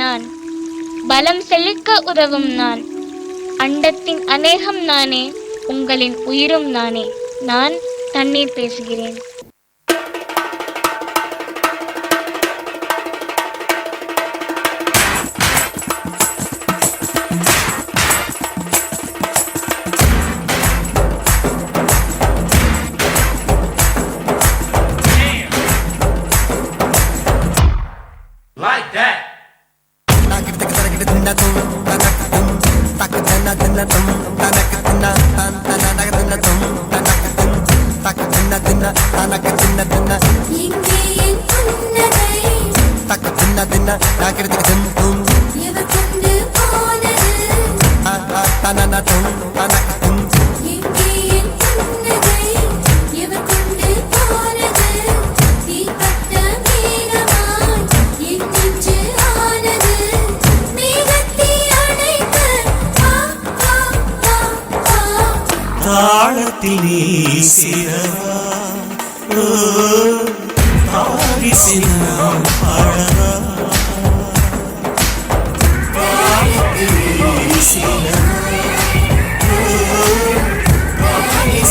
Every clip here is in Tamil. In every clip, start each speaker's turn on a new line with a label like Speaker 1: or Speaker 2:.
Speaker 1: நான், பலம் செழிக்க உதவும் நான், அண்டத்தின் அநேகம் நானே, உங்களின் உயிரும் நானே. நான் தண்ணீர் பேசுகிறேன்.
Speaker 2: தாளத்தில் நீ சிரவா சின்னம் அழகா தாளத்தில் நீ சிரவா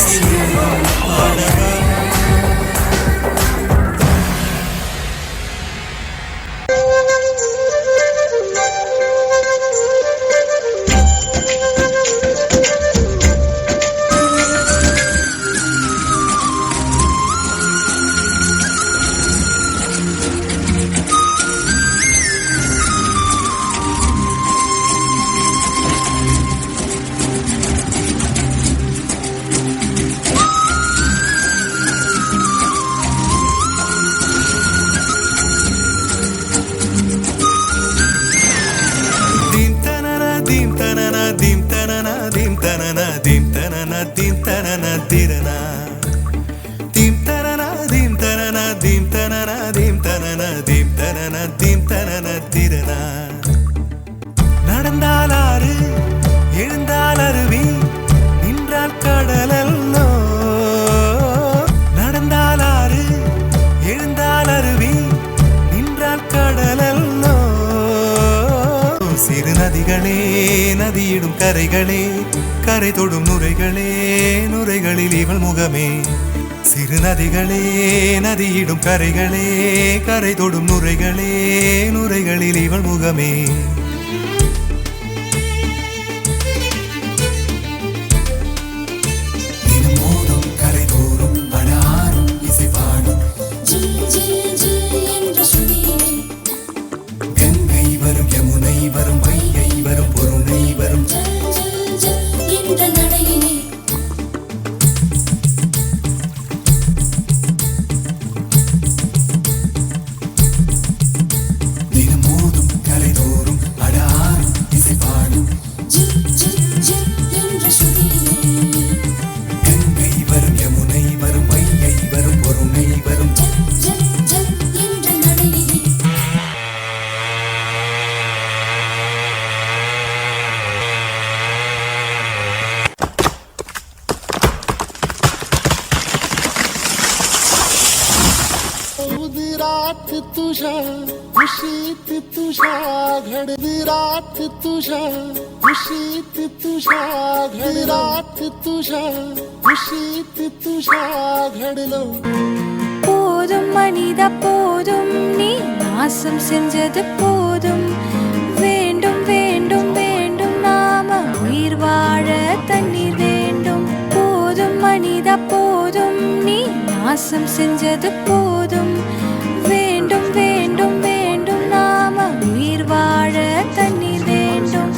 Speaker 2: சின்னம் அழகா. நடந்தால் ஆறு எழுந்தால் அருவி நின்றால் கடலல்லோ, நடந்தால் ஆறு எழுந்தால் அருவி நின்றால் கடலல்லோ. சிறு நதிகளே நதியிடும் கரைகளே, கரை தொடும் நுரைகளே, நுரைகளில் இவள் முகமே. சிறு நதிகளே நதியிடும் கரைகளே, கரை தொடும் நுரைகளே, நுரைகளில் இவள் முகமே. கங்கை வரும் யமுனை வரும் வைகை வரும் பொருணை வரும் தினமோதும் கரைதோறும் அடாரும் இசை பாடும் கங்கை வரும் யமுனை வரும் வைகை வரும் பொருணை வரும்.
Speaker 3: रात तुझा खुशीत तुझा घडद रात तुझा खुशीत तुझा घड रात तुझा खुशीत तुझा घडलो.
Speaker 4: போதும் மனிதா போதும், நீ நாசம் செஞ்சது போதும். வேண்டும் வேண்டும் வேண்டும், நாம உயிர் வாழ தண்ணீர் வேண்டும். போதும் மனிதா போதும், நீ நாசம் செஞ்சது போதும். வேண்டும் வேண்டும் வேண்டும், நாம உயிர் வாழ தண்ணீர் வேண்டும்.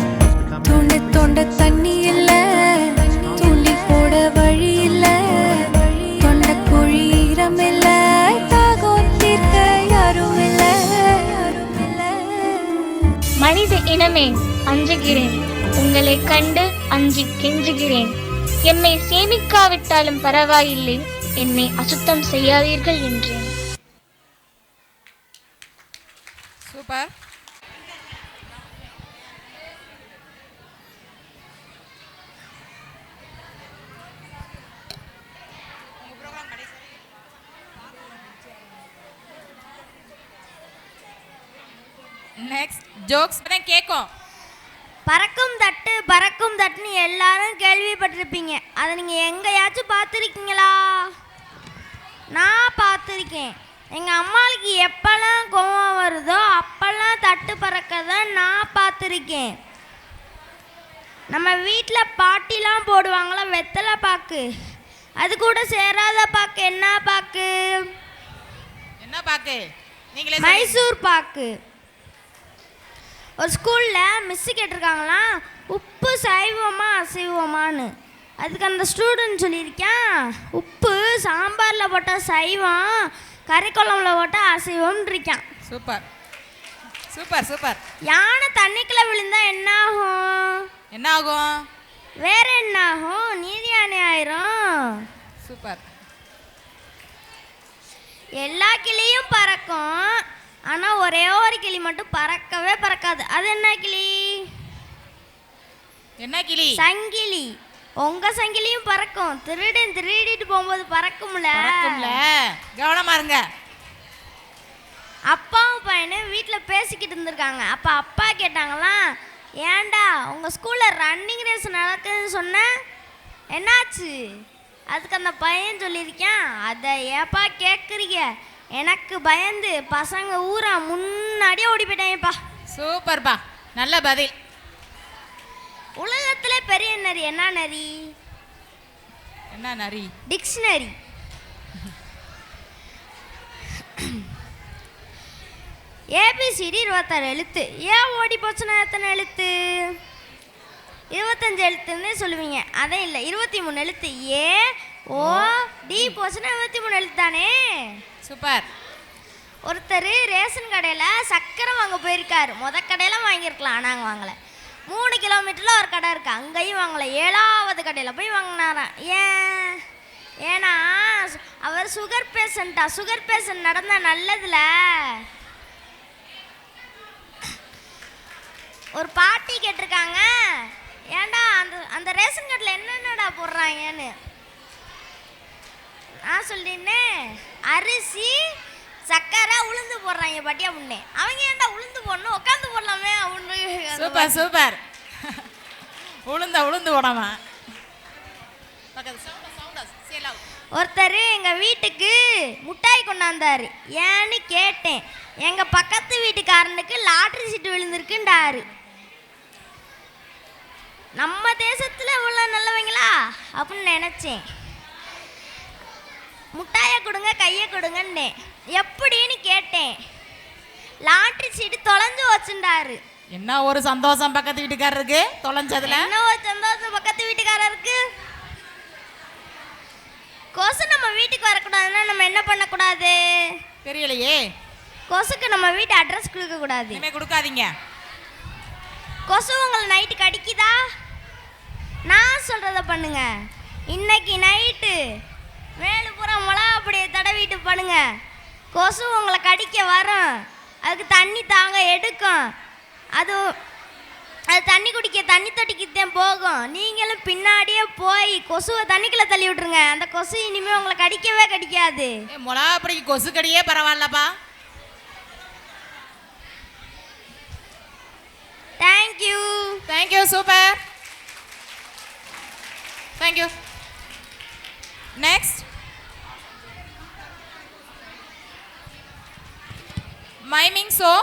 Speaker 4: தொண்ட தொண்ட தண்ணி இல்ல, துள்ளி போட வழி இல்ல, தொண்ட குழி ஈரம் இல்ல, தாகம் தீர்க்க யாரும் இல்ல.
Speaker 1: மனித இனமே அஞ்சுகிறேன், உங்களை கண்டு அஞ்சி கெஞ்சுகிறேன். எம்மை சேமிக்காவிட்டாலும் பரவாயில்லை, என்னை அசுத்தம் செய்யாதீர்கள் என்றேன்.
Speaker 5: சூப்பர். நெக்ஸ்ட் ஜோக்ஸ் தான் கேட்கும்.
Speaker 6: பறக்கும் தட்டுன்னு எல்லாரும் கேள்விப்பட்டிருப்பீங்க. அதை நீங்கள் எங்கேயாச்சும் பார்த்துருக்கீங்களா? நான் பார்த்துருக்கேன். எங்கள் அம்மாவுக்கு எப்போல்லாம் கோவம் வருதோ அப்போல்லாம் தட்டு பறக்கதை நான் பார்த்துருக்கேன். நம்ம வீட்டில் பாட்டிலாம் போடுவாங்களா வெத்தலை பாக்கு, அது கூட சேராத பாக்கு. என்ன பாக்கு?
Speaker 5: என்ன பாக்கு? நீங்களே
Speaker 6: மைசூர் பாக்கு. ஒரு ஸ்கூலில் மிஸ்ஸு கேட்டிருக்காங்களாம், உப்பு சைவமா அசைவமானு. அதுக்கு அந்த ஸ்டூடெண்ட் சொல்லியிருக்கேன், உப்பு சாம்பாரில் போட்டால் சைவம், கறிக்குழம்புல போட்டால் அசைவம்னு இருக்கான்.
Speaker 5: Super super super.
Speaker 6: யானை தண்ணிக்குள்ளே விழுந்தா என்ன ஆகும்?
Speaker 5: என்ன ஆகும்?
Speaker 6: வேற என்ன ஆகும்? நீதி யானை ஆயிரும்.
Speaker 5: சூப்பர்.
Speaker 6: எல்லா கிளியும் பறக்கும், ஆனால் ஒரே ஒரு கிளி மட்டும் பறக்கவே பறக்காது. அது என்ன கிளி?
Speaker 5: என்ன கிளி?
Speaker 6: சங்கிலி. உங்க சங்கிலியும் பறக்கும், திருடிட்டு போகும்போது பறக்கும்ல.
Speaker 5: கவனமா இருங்க.
Speaker 6: அப்பாவும் பையனும் வீட்டில் பேசிக்கிட்டு இருந்திருக்காங்க. அப்போ அப்பா கேட்டாங்களாம், ஏன்டா உங்கள் ஸ்கூலில் ரன்னிங் ரேஸ் நடக்குதுன்னு சொன்ன, என்னாச்சு? அதுக்கு அந்த பையன் சொல்லியிருக்கேன், அதை ஏப்பா கேட்குறீங்க, எனக்கு பயந்து பசங்க ஊரா முன்னாடியே ஓடி போயிட்டாங்கப்பா.
Speaker 5: சூப்பர்ப்பா, நல்ல பதில்.
Speaker 6: உலகத்துல பெரிய நரி என்ன நரி?
Speaker 5: என்ன நரி?
Speaker 6: டிக்ஷனரி. ஏபிசிடி 26 எழுத்து. ஏன் ஓடி போச்சுன்னா எத்தனை எழுத்து? 25 எழுத்துன்னே சொல்லுவீங்க. அதே இல்லை, 23 எழுத்து. ஏ ஓ டி போச்சுன்னா 23 எழுத்து தானே.
Speaker 5: சூப்பர்.
Speaker 6: ஒருத்தர் ரேஷன் கடையில் சக்கரை வாங்க போயிருக்காரு. கடையில் வாங்கியிருக்கலாம், நாங்கள் வாங்கலை. 3 கிலோமீட்டரில் ஒரு கடை இருக்குது, அங்கேயும் வாங்கலை. 7வது கடையில் போய் வாங்கினாராம். ஏன்னா அவர் சுகர் பேஷண்ட்டா. சுகர் பேஷண்ட் நடந்தால் நல்லதில்ல. ஒரு பாட்டி கேட்டிருக்காங்க, ஏன்டா அந்த ரேஷன் கடையில் என்னென்னடா போடுறாங்கன்னு. நான் சொல்லினேன், அரிசி சக்கரை உளுந்து போடுறாங்க பாட்டி அப்படின்னு. அவங்க ஏன்டா உளுந்து போடணும், உட்காந்து போடலாமே அப்படின்னு.
Speaker 5: Super super. உளுந்து போடாமா.
Speaker 6: ஒருத்தர் எங்கள் வீட்டுக்கு முட்டாய் கொண்டாந்தாரு. ஏன்னு கேட்டேன். எங்கள் பக்கத்து வீட்டுக்காரனுக்கு லாட்ரி சீட்டு விழுந்திருக்குன்றாரு. நம்ம தேசத்தில் இவ்வளோ நல்லவங்களா அப்படின்னு நினச்சேன். முட்டாயை கொடுங்க கையை கொடுங்கன்னு எப்படின்னு கேட்டேன். லாட்ரி சீட்டு தொலைஞ்சு வச்சுட்டாரு.
Speaker 5: என்ன ஒரு சந்தோஷம் பக்கத்து வீட்டுக்காரருக்கு தொலைஞ்சதுல.
Speaker 6: என்ன ஒரு சந்தோஷம் பக்கத்து வீட்டுக்காரருக்கு. கொசு நம்ம வீட்டுக்கு வரக்கூடாதுன்னா நம்ம என்ன பண்ணக்கூடாது
Speaker 5: தெரியலையே.
Speaker 6: கொசுக்கு நம்ம வீட்டு அட்ரஸ் கொடுக்க கூடாது.
Speaker 5: இனிமே கொடுக்காதீங்க.
Speaker 6: கொசு உங்களை நைட்டு கடிக்குதா? நான் சொல்றத பண்ணுங்க. இன்னைக்கு நைட்டு மேலுப்புறம் மிளகா அப்படியே தடவிட்டு பண்ணுங்க. கொசு உங்களை கடிக்க வரும். அதுக்கு தண்ணி தாங்க எடுக்கும். அது தண்ணி குடிக்க தண்ணி தொட்டிக்குத்தான் போகும். நீங்களும் பின்னாடியே போய் கொசுவை தண்ணிக்குள்ள தள்ளி விட்டுருங்க. அந்த கொசு இனிமேல் உங்களை கடிக்கவே கடிக்காது.
Speaker 5: மிளகா அப்படி கொசு கடியே பரவாயில்லப்பா.
Speaker 6: Thank you.
Speaker 5: Thank you. Super. Thank you. Next miming show.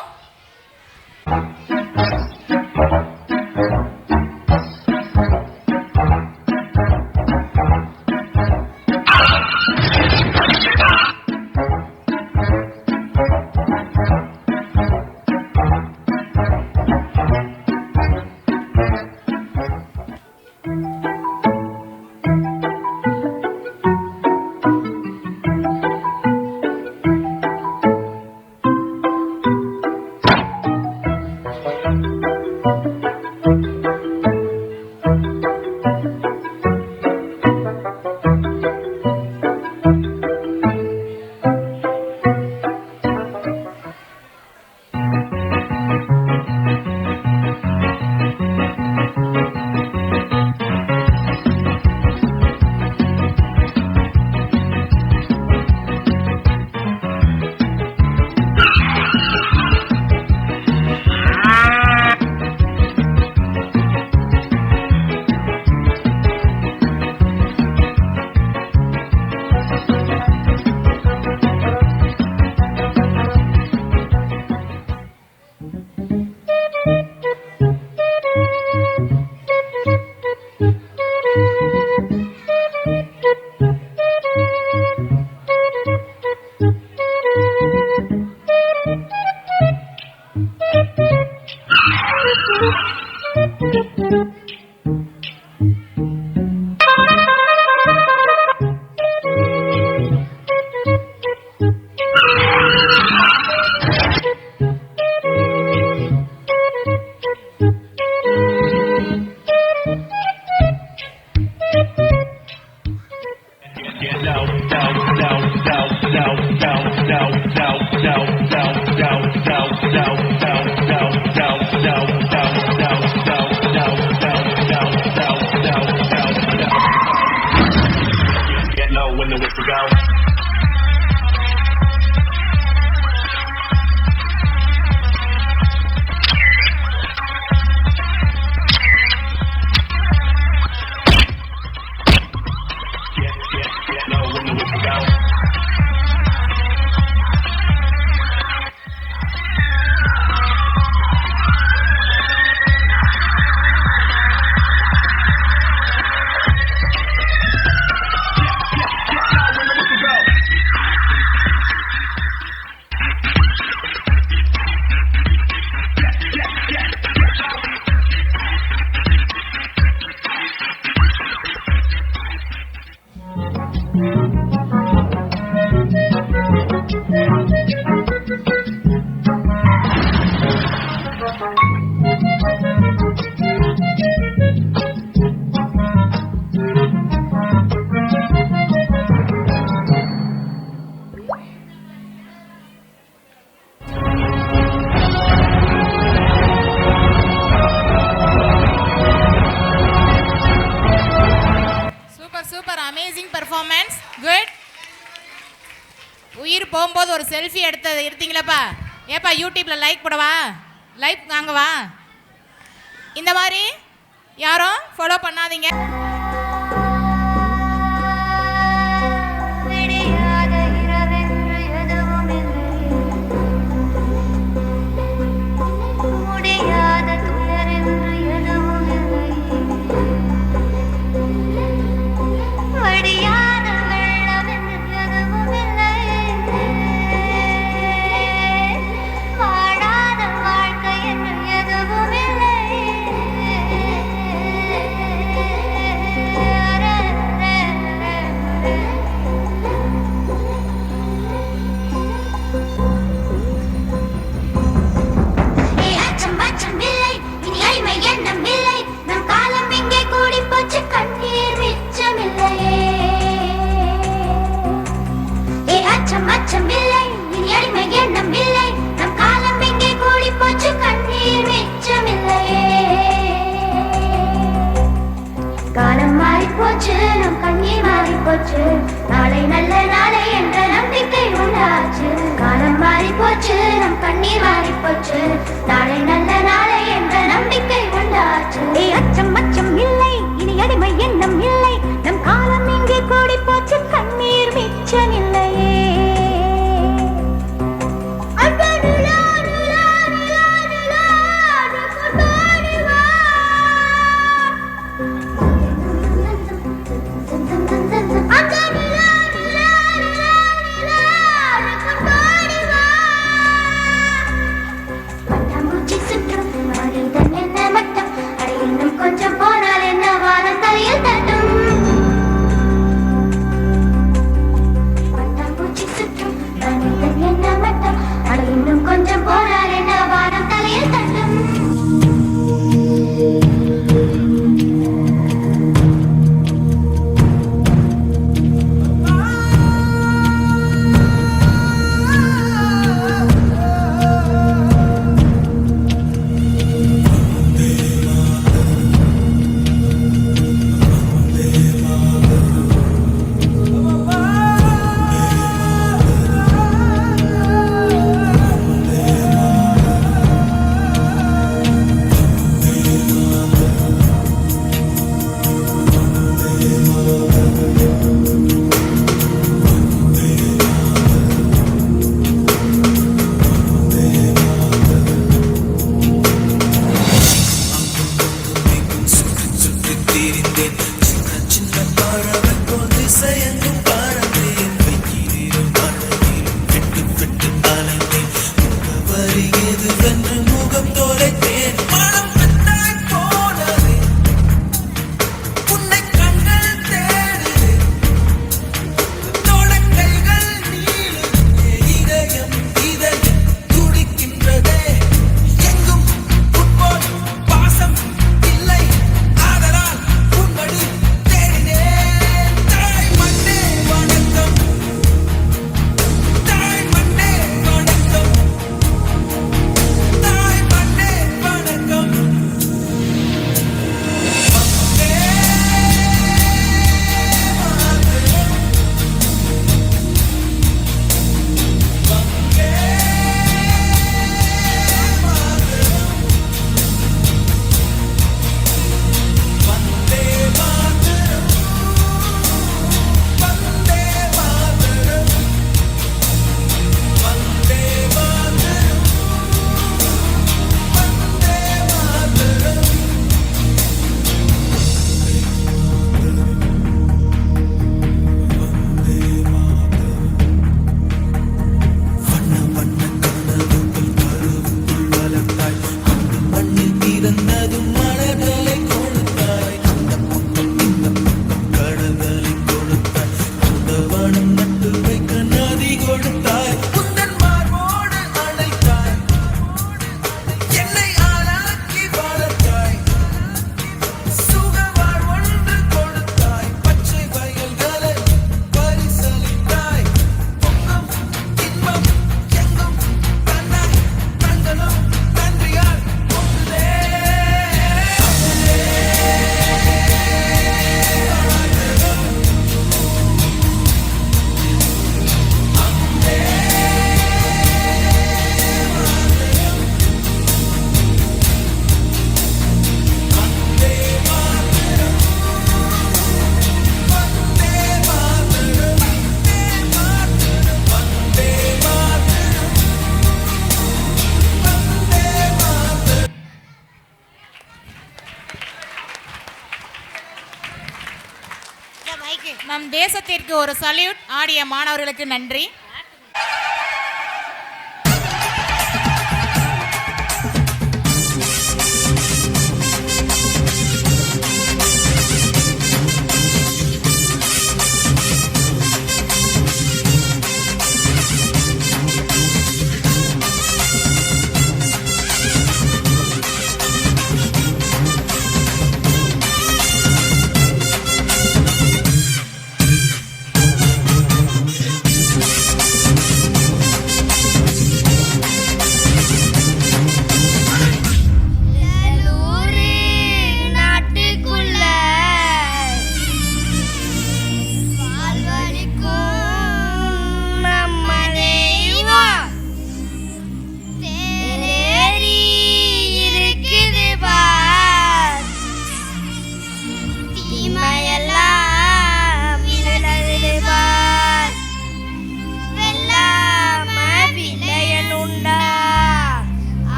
Speaker 5: போகும்போது ஒரு செல்ஃபி எடுத்தீங்களப்பா. ஏப்பா யூடியூப்ல லைக் போடவா, லைக் வாங்கவா? இந்த மாதிரி யாரும் ஃபாலோ பண்ணாதீங்க. நம் தேசத்திற்கு ஒரு சல்யூட் ஆடிய மாணவர்களுக்கு நன்றி.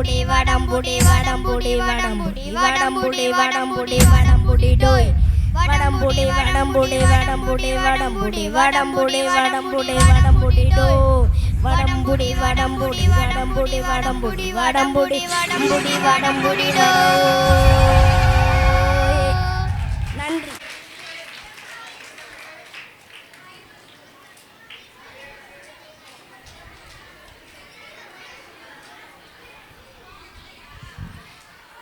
Speaker 6: வடம்புடி வடம்புடி வடம்புடி வடம்புடி வடம்புடி வடம்புடி வடம்புடி டோய் வடம்புடி வடம்புடி வடம்புடி வடம்புடி வடம்புடி வடம்புடி வடம்புடி டோ வடம்புடி வடம்புடி வடம்புடி வடம்புடி வடம்புடி வடம்புடி வடம்புடி டோ. நன்றி.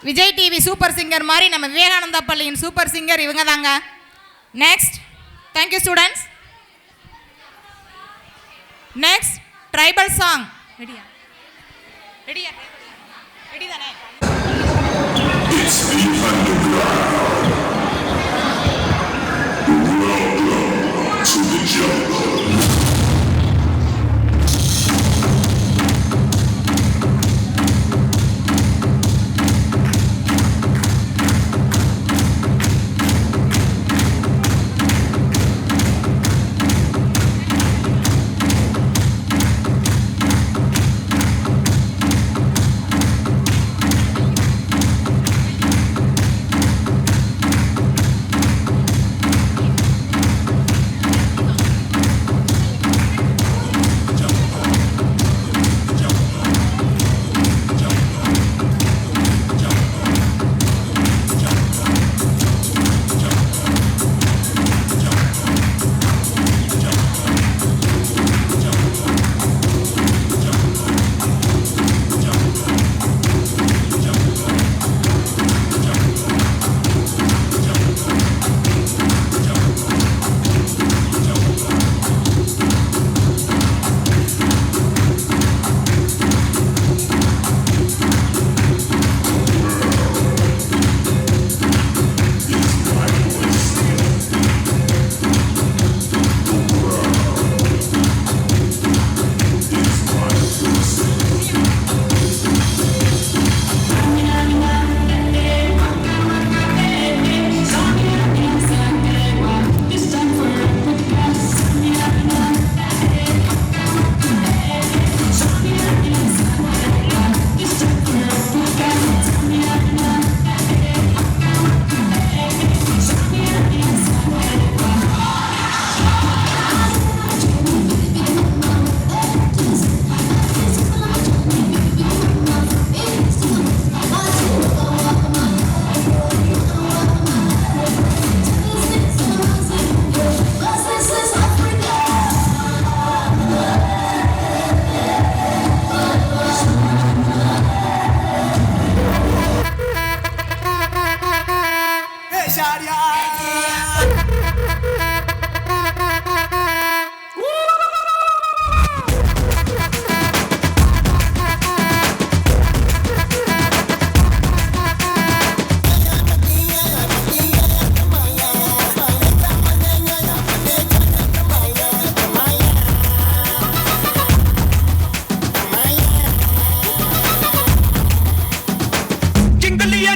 Speaker 5: விஜய் டிவி சூப்பர் சிங்கர் மாதிரி நம்ம விவேகானந்தா பள்ளியின் சூப்பர் சிங்கர் இவங்க தாங்க. Next, thank you students. Next tribal song. ரெடியா ரெடியா ரெடி தானே?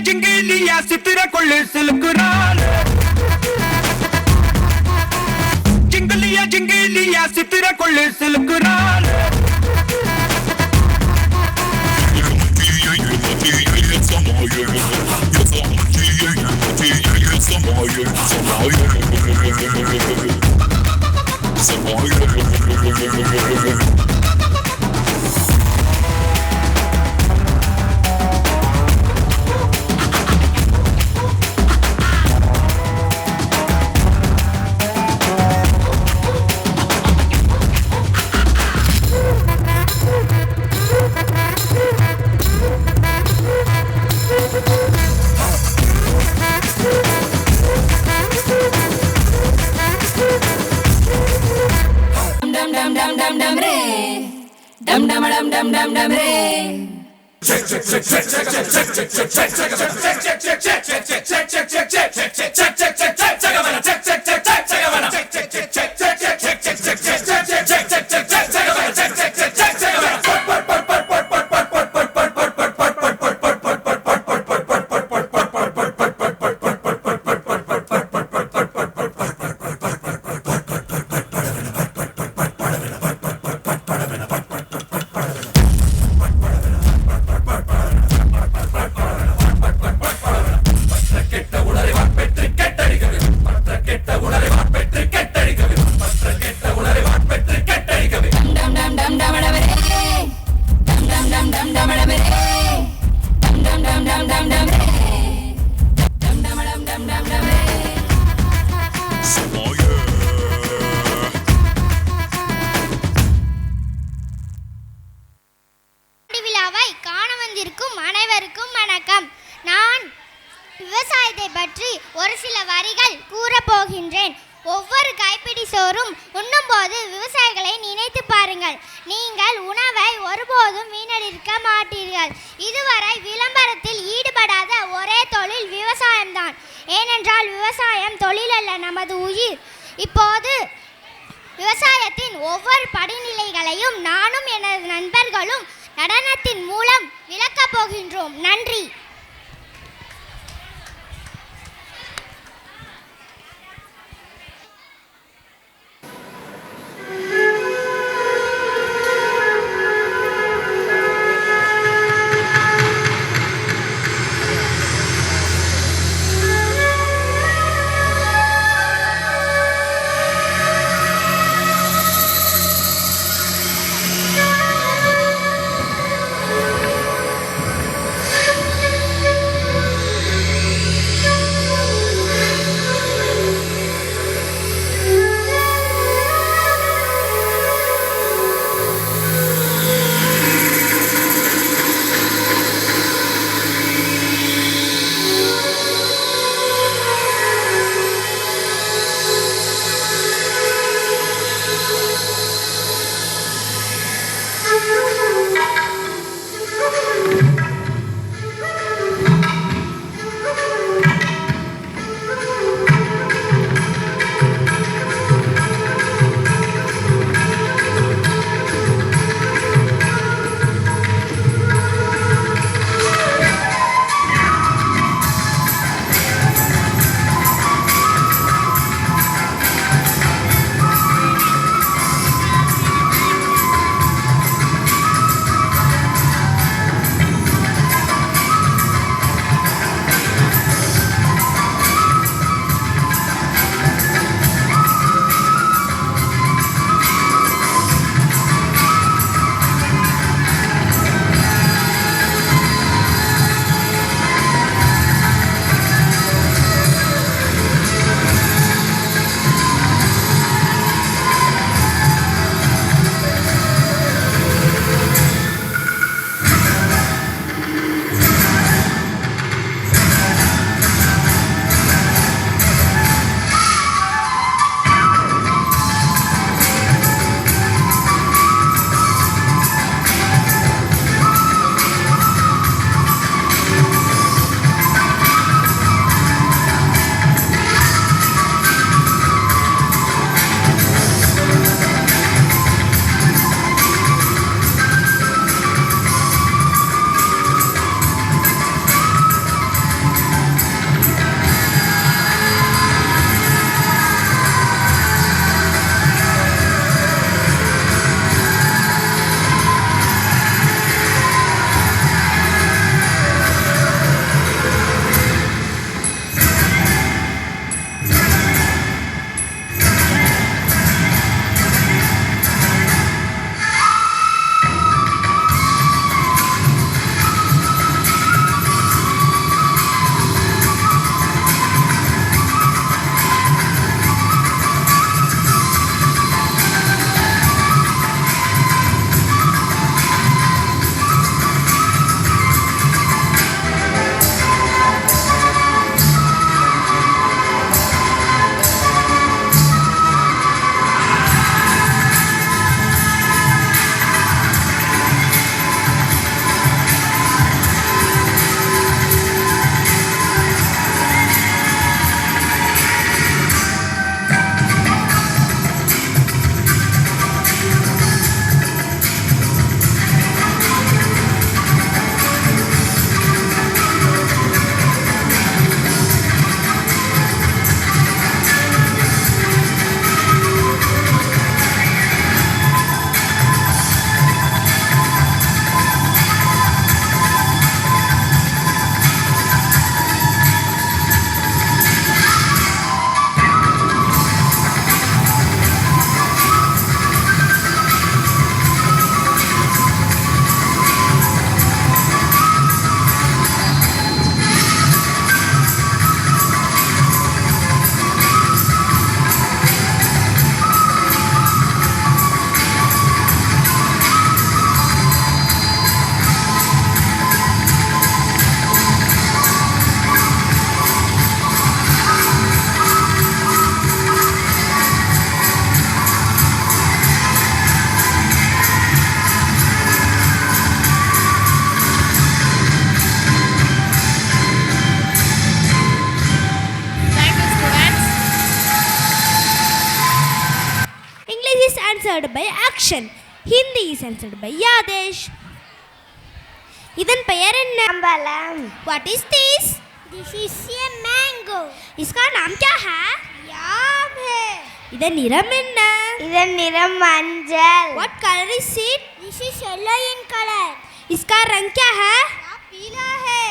Speaker 7: ஜிங்கிலியா சித்திர கொள்ளு சிலுக்குறாள் ஜிங்கிலியா சித்திர கொள்ளு சிலுக்குறாள்
Speaker 8: அனைவருக்கும் வணக்கம். நான் விவசாயத்தை பற்றி ஒரு சில வரிகள் கூறப்போகின்றேன். ஒவ்வொரு கைப்பிடி சோறும் உண்ணும்போது விவசாயிகளை நினைத்து பாருங்கள். நீங்கள் உணவை ஒருபோதும் வீணடிக்க மாட்டீர்கள். இதுவரை விளம்பரத்தில் ஈடுபடாத ஒரே தொழில் விவசாயம்தான். ஏனென்றால் விவசாயம் தொழில் அல்ல, நமது உயிர். இப்போது விவசாயத்தின் ஒவ்வொரு படிநிலைகளையும் நானும் எனது நண்பர்களும் நடனத்தின் மூலம் விளக்கப் போகின்றோம். நன்றி.
Speaker 6: censored by Action. Hindi is censored by Yadesh. இதன் பெயர் என்ன?
Speaker 8: अम्बलम.
Speaker 6: What is this?
Speaker 8: This is a mango.
Speaker 6: इसका नाम क्या है?
Speaker 8: याम है.
Speaker 6: இதன் நிறம் என்ன?
Speaker 8: இதன் நிறம் மஞ்சள்.
Speaker 6: What color is it?
Speaker 8: This is yellow in color.
Speaker 6: इसका रंग क्या है?
Speaker 8: पीला है.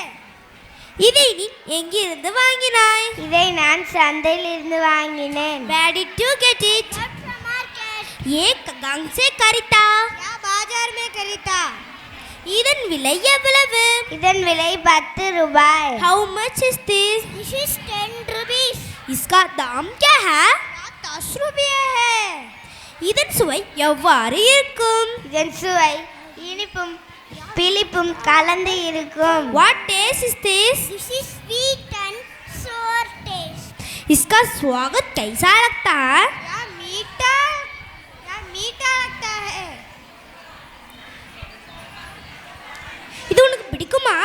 Speaker 6: இதை நீ எங்கிருந்து வாங்கினாய்?
Speaker 8: இதை நான் சந்தையில் இருந்து வாங்கினேன்.
Speaker 6: Where did you get it?
Speaker 8: From market.
Speaker 6: ये कहाँ से खरीदा?
Speaker 8: या बाजार में खरीदा.
Speaker 6: இதன் விலை எவ்வளவு?
Speaker 8: இதன் விலை 10 ரூபாய்.
Speaker 6: How much is this?
Speaker 8: This is 10 rupees.
Speaker 6: इसका दाम क्या है?
Speaker 8: 10 रुपये है.
Speaker 6: இதன் சுவை எவ்வாறு இருக்கும்?
Speaker 8: இதன் சுவை இனிப்பும் பிளிப்பும் கலந்து இருக்கும்.
Speaker 6: What taste is this?
Speaker 8: This is sweet and sour taste.
Speaker 6: इसका स्वागत कैसा लगता है?
Speaker 8: या मीठा लगता है.
Speaker 6: இது உனக்கு பிடிக்குமா?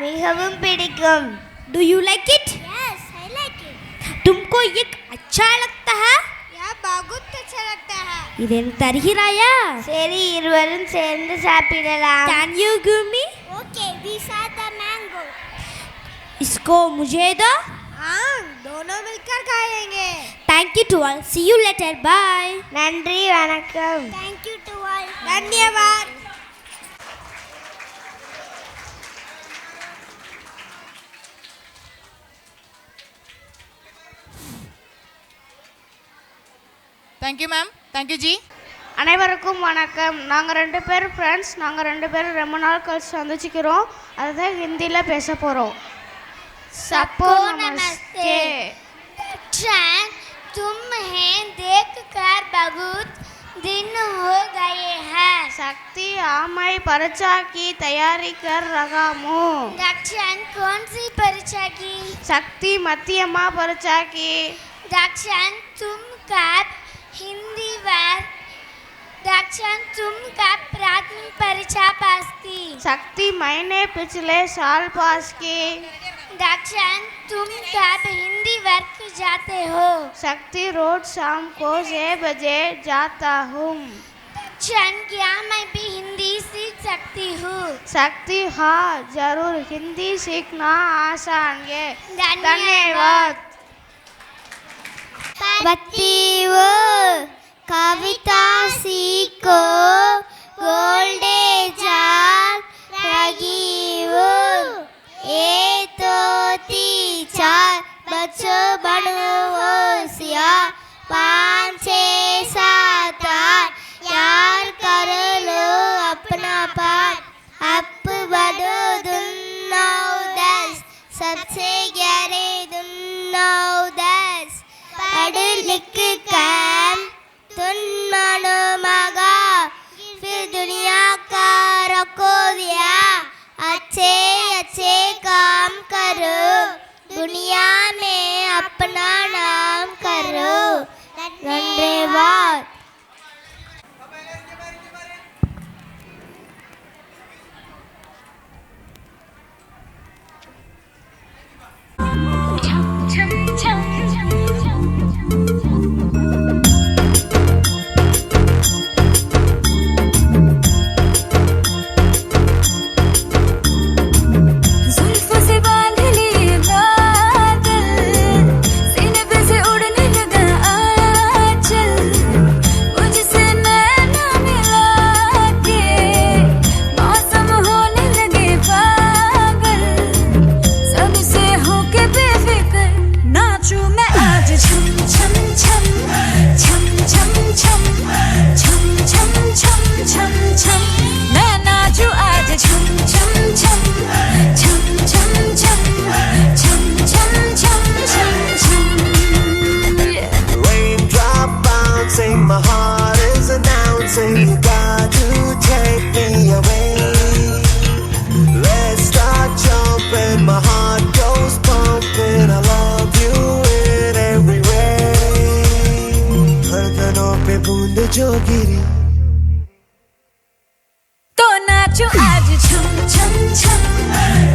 Speaker 8: மிகவும் பிடிக்கும்.
Speaker 6: Do you like it?
Speaker 8: Yes, I like it.
Speaker 6: तुमको ये अच्छा लगता है?
Speaker 8: या बहुत अच्छा लगता है.
Speaker 6: இது எனக்கு தருகிறாயா?
Speaker 8: சரி, இருவரும் சேர்ந்து சாப்பிடலாம்.
Speaker 6: Can you give me?
Speaker 8: Okay, these are the mango.
Speaker 6: इसको मुझे दो.
Speaker 8: हाँ, दोनों मिलकर खाएंगे.
Speaker 6: Thank you to all. See you later. Bye.
Speaker 8: நன்றி, வணக்கம். Thank you to all.
Speaker 6: धन्यवाद.
Speaker 5: Thank you ma'am. Thank you G.
Speaker 9: அனைவருக்கும் வணக்கம். நாங்கள் 2 பேர் ஃப்ரெண்ட்ஸ். நாங்கள் 2 பேரும் ரொம்ப நாள் கழிச்சு சந்திச்சுக்கிறோம். அதுதான் ஹிந்தியில் பேச போகிறோம்.
Speaker 8: सबको नमस्ते. ट्रेन तुम हैं देख कर बहुत दिन हो गए हैं.
Speaker 9: शक्ति आमई परीक्षा की तैयारी कर रहा हूँ.
Speaker 8: दक्षिण कौन सी परीक्षा की?
Speaker 9: शक्ति मध्यमा परीक्षा की.
Speaker 8: दक्षिण तुम कब हिंदी वर्ग? दक्षिण तुम कब प्राथमिक परीक्षा पास की?
Speaker 9: शक्ति मैंने पिछले साल पास की.
Speaker 8: दक्षिण तुम कब हिंदी वर्ग जाते हो?
Speaker 9: शक्ति रोज शाम को 6 बजे जाता हूँ.
Speaker 8: दक्षिण क्या मैं भी हिंदी सीख सकती हूँ?
Speaker 9: शक्ति हाँ जरूर, हिंदी सीखना आसान है.
Speaker 8: धन्यवाद. बत्तीवो कविता सीखो गोल्डे जाल रगीवो ए तो 3-4 बच्चों बनो होशियार 5-6 7 8 यार कर लो अपना पाठ अप बढ़ो दुन 9-10 सबसे गहरे दुन 9-10 पढ़ लिख कर तुम मानो मगा फिर दुनिया का रखो दिया अच्छे अच्छे काम करो दुनिया में अपना नाम करो. धन्यवाद.
Speaker 2: जो गिरी
Speaker 4: तो नाचो आज छम छम छम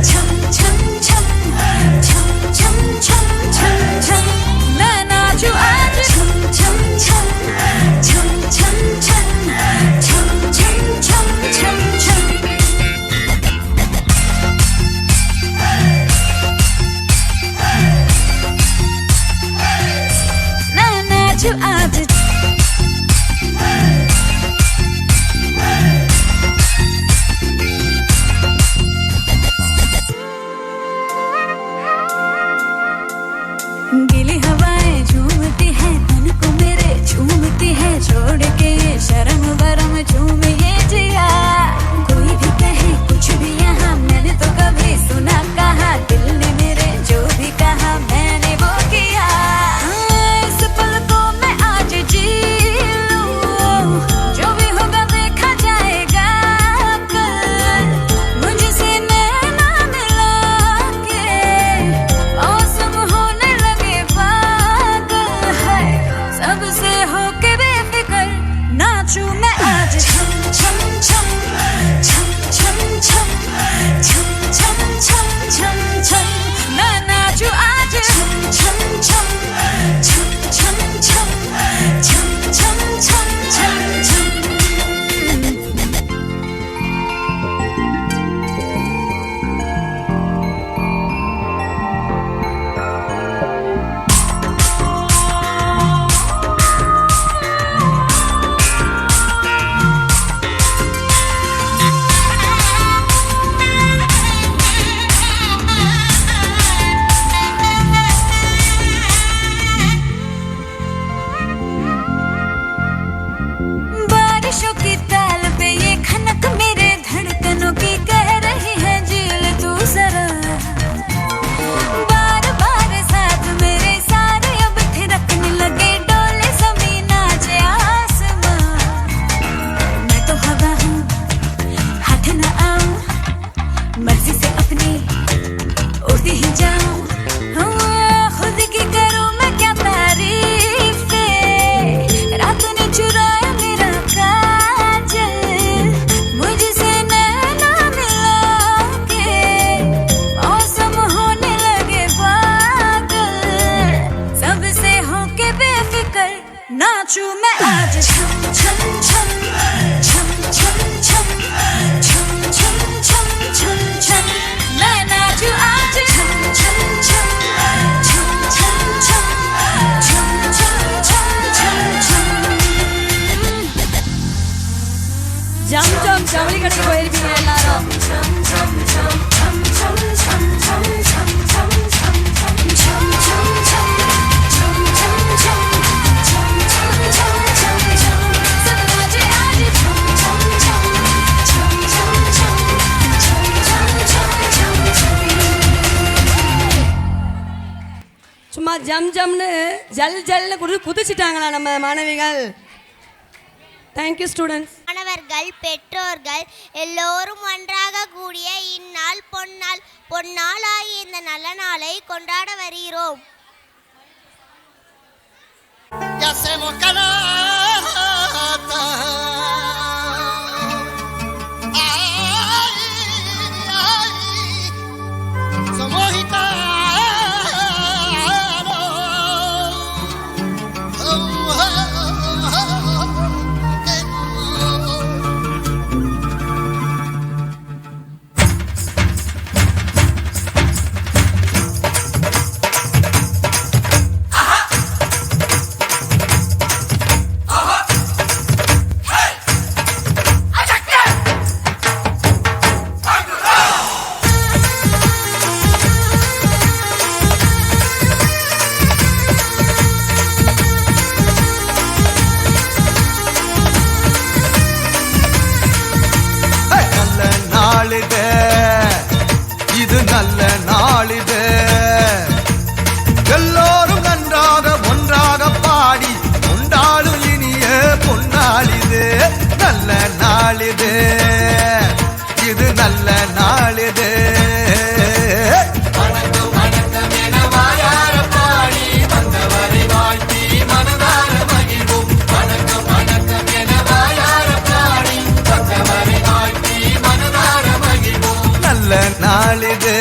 Speaker 4: छम छम छम छम छम छम छम छम मैं नाचो आज छम छम छम छम छम झूमे ये जिया कोई भी कहे कुछ भी यहाँ मैंने तो कभी सुना कहा दिल ने मेरे जो भी कहा मैंने वो किया इस पल को मैं आज जी लूं जो भी होगा देखा जाएगा कल मुझसे नैना मिला के मौसम होने लगे पागल है सबसे होके बेफिक्र नाचूं मैं आज छम छम छम छम छम छम छम छम छम छम छम मैं नाचूं आज छम छम छम छम छम छम छम छम छम छम छम बारिशों की ताल पे ये खनक मेरे धड़कनों की कह रही है झील तू जरा बार बार साथ मेरे सारे अब थिरकने लगे डोले जमीन नाचे आसमां मैं तो हवा हूँ हाथ न आऊं मर्जी से अपनी उड़ती ही जाऊं खुद की करूं मैं क्या तारीफें रात ने चुराया मेरा काजल मुझसे नैना मिला के मौसम होने लगे पागल सबसे होके बेफिक्र नाचूं मैं आज छम छम छम छम छम छम छम छम छम छम छम मैं नाचूं आज छम छम छम छम छम छम छम छम छम छम छम
Speaker 10: ஜம் ஜம் ஜவுளி கடைக்கு போயிருப்பீங்க எல்லாரும் சும்மா ஜம் ஜம்னு ஜல் ஜல்னு குதிச்சிட்டாங்களா நம்ம மாணவிகள். Thank you students.
Speaker 8: மாணவர்கள் பெற்றோர்கள் எல்லோரும் ஒன்றாக கூடிய இந்நாள் பொன்னாள் பொன்னாளாகிய இந்த நல்ல நாளை கொண்டாட வருகிறோம்.
Speaker 2: இது நல்ல நாளிது எல்லோரும் நன்றாக ஒன்றாக பாடி கொண்டாடும் இனிய பொன்னாளிது நல்ல நாளிது இது நல்ல நாளிது நாளிது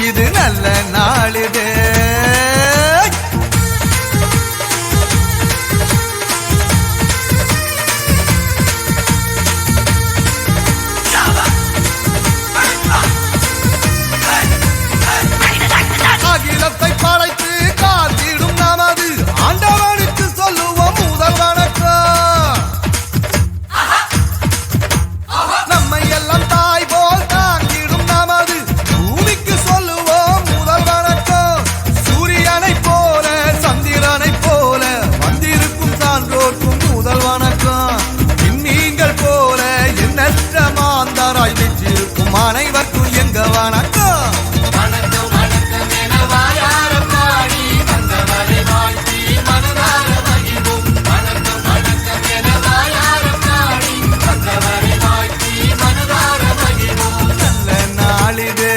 Speaker 2: இது நல்ல நாளிது அகிலத்தை படைத்து காத்திடும் நமது ஆண்டவனுக்கு சொல்லுவோம் முதல் வணக்கம். நம்மை எல்லாம் தாய் போல் தாங்கிடும் நமது பூமிக்கு சொல்லுவோம் முதல் வணக்கம்.
Speaker 3: வணக்கம். நல்ல நாளிது,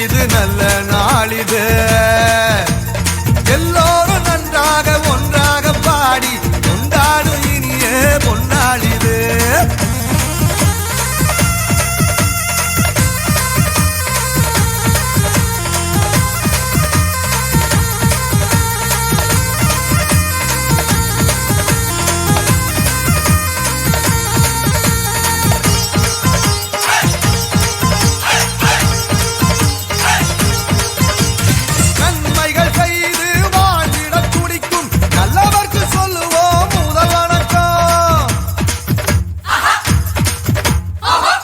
Speaker 3: இது நல்ல நாளிது. எல்லோரும் நன்றாக ஒன்றாக பாடி கொண்டாடும் இனிய பொன்னாளிது. நன்மைகள் செய்து வாழ்ந்திட துடிக்கும் நல்லவர்க்கு சொல்லுவோம் முதல் வணக்கம்.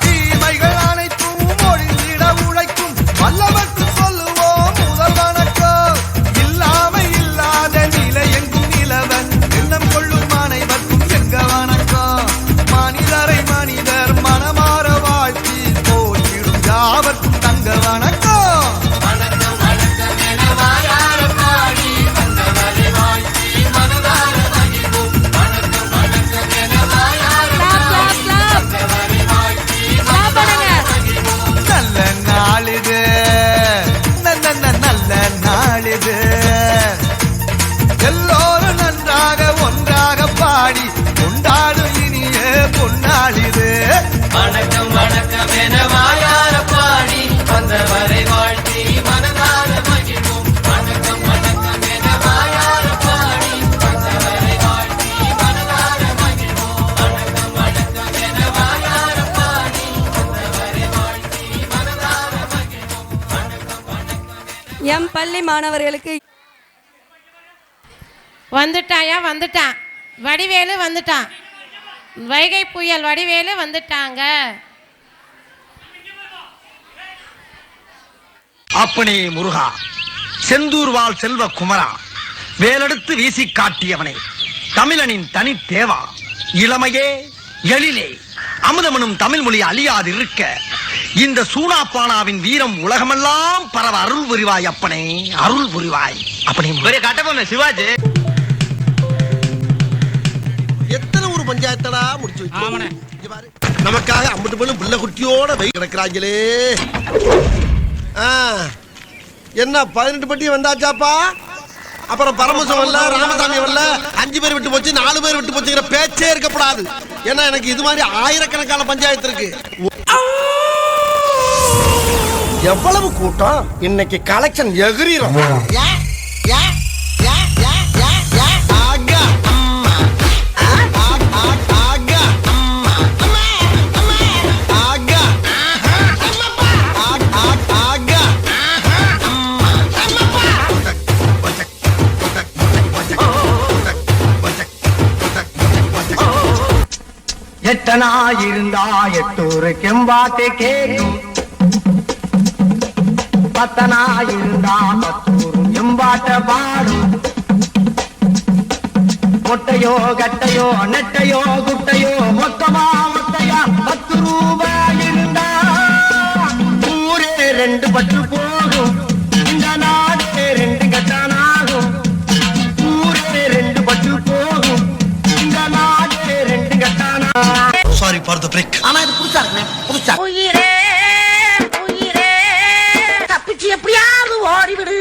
Speaker 3: தீமைகள் அனைத்தும் ஒழிந்திட உழைக்கும் வல்லவர்க்கு சொல்லுவோம் முதல் வணக்கம். இல்லாமை இல்லாத நிலை எங்கும் நிலவன் எண்ணம் கொள்ளும் அனைவருக்கும் எங்க வணக்கம். மனிதரை மனிதர் மனமாற வாழ்த்தி போற்றிடும் யாவர்க்கும் தங்க வணக்கம். நல்ல நாளிது, நல்ல நாளிது. எல்லோரும் நன்றாக ஒன்றாக பாடி கொண்டாடும் இனிய பொன்னாளிது. வணக்கம் வணக்கம் என வாயார பாடி வந்தவரை வாழ்த்தி மனதார மகிழ்வோம். வணக்கம் வணக்கம் என வாயார பாடி வந்தவரை வாழ்த்தி மனதார மகிழ்வோம். வணக்கம் வணக்கம் என வாயார பாடி வந்தவரை வாழ்த்தி மனதார மகிழ்வோம். வணக்கம் வணக்கம்.
Speaker 10: எம் பள்ளி மாணவர்களுக்கு
Speaker 5: வந்துட்டாயா வந்துட்டான், வடிவேலு வந்துட்டான், வைகை புயல் வடிவேலு வந்துட்டாங்க.
Speaker 7: அப்பனே முருகா, செந்தூர் வாழ் செல்வ குமரா, வேலெடுத்து வீசி காட்டியவனே, தமிழனின் தனி தேவா, இளமையே எழிலே அமுதமனும் தமிழ் மொழி அழியாதிருக்க இந்த சூனாப்பானாவின் வீரம் உலகமெல்லாம் பரவ அருள் புரிவாய் அப்பனே, அருள் புரிவாய் அப்பனே. கட்டபொம்மன் சிவாஜி
Speaker 3: எத்தனை ஒரு பஞ்சாயத்தடா முடிச்சு வச்சு நமக்காக 50 பேரும் பிள்ளை குட்டியோட வை கிடக்குறாங்களே. என்ன 18 பட்டி வந்தாச்சாப்பா? அப்புறம் பரமசம் வரல, ராமசாமி வரல, 5 பேர் விட்டு போச்சு, 4 பேர் விட்டு போச்சுங்கிற பேச்சே இருக்கப்படாது. ஏன்னா எனக்கு இது மாதிரி ஆயிரக்கணக்கான பஞ்சாயத்து இருக்கு. எவ்வளவு கூட்டம் இன்னைக்கு கலெக்ஷன் எகிரிரும்.
Speaker 7: எட்டனா இருந்தா எட்டூரு கெம்பாத்தே கேட்கும், பத்தனா இருந்தா பத்தூரும் எம்பாட்ட பாடும். மொட்டையோ கட்டையோ நெட்டையோ குட்டையோ மொத்தமா மொட்டையா 10 ரூபாய் இருந்தா ஊரே 2 பட்டு போகும். இந்த நாடே 2 கட்டானாகும். ஊரே 2 பட்டு போகும். இந்த நாடே 2 கட்டானா.
Speaker 3: Sorry for the break. ஆனா இது புதுசா இருக்குனே, புதுசா.
Speaker 11: உயிரே உயிரே தப்பிச்சு எப்படியாவது ஓடிவிடு.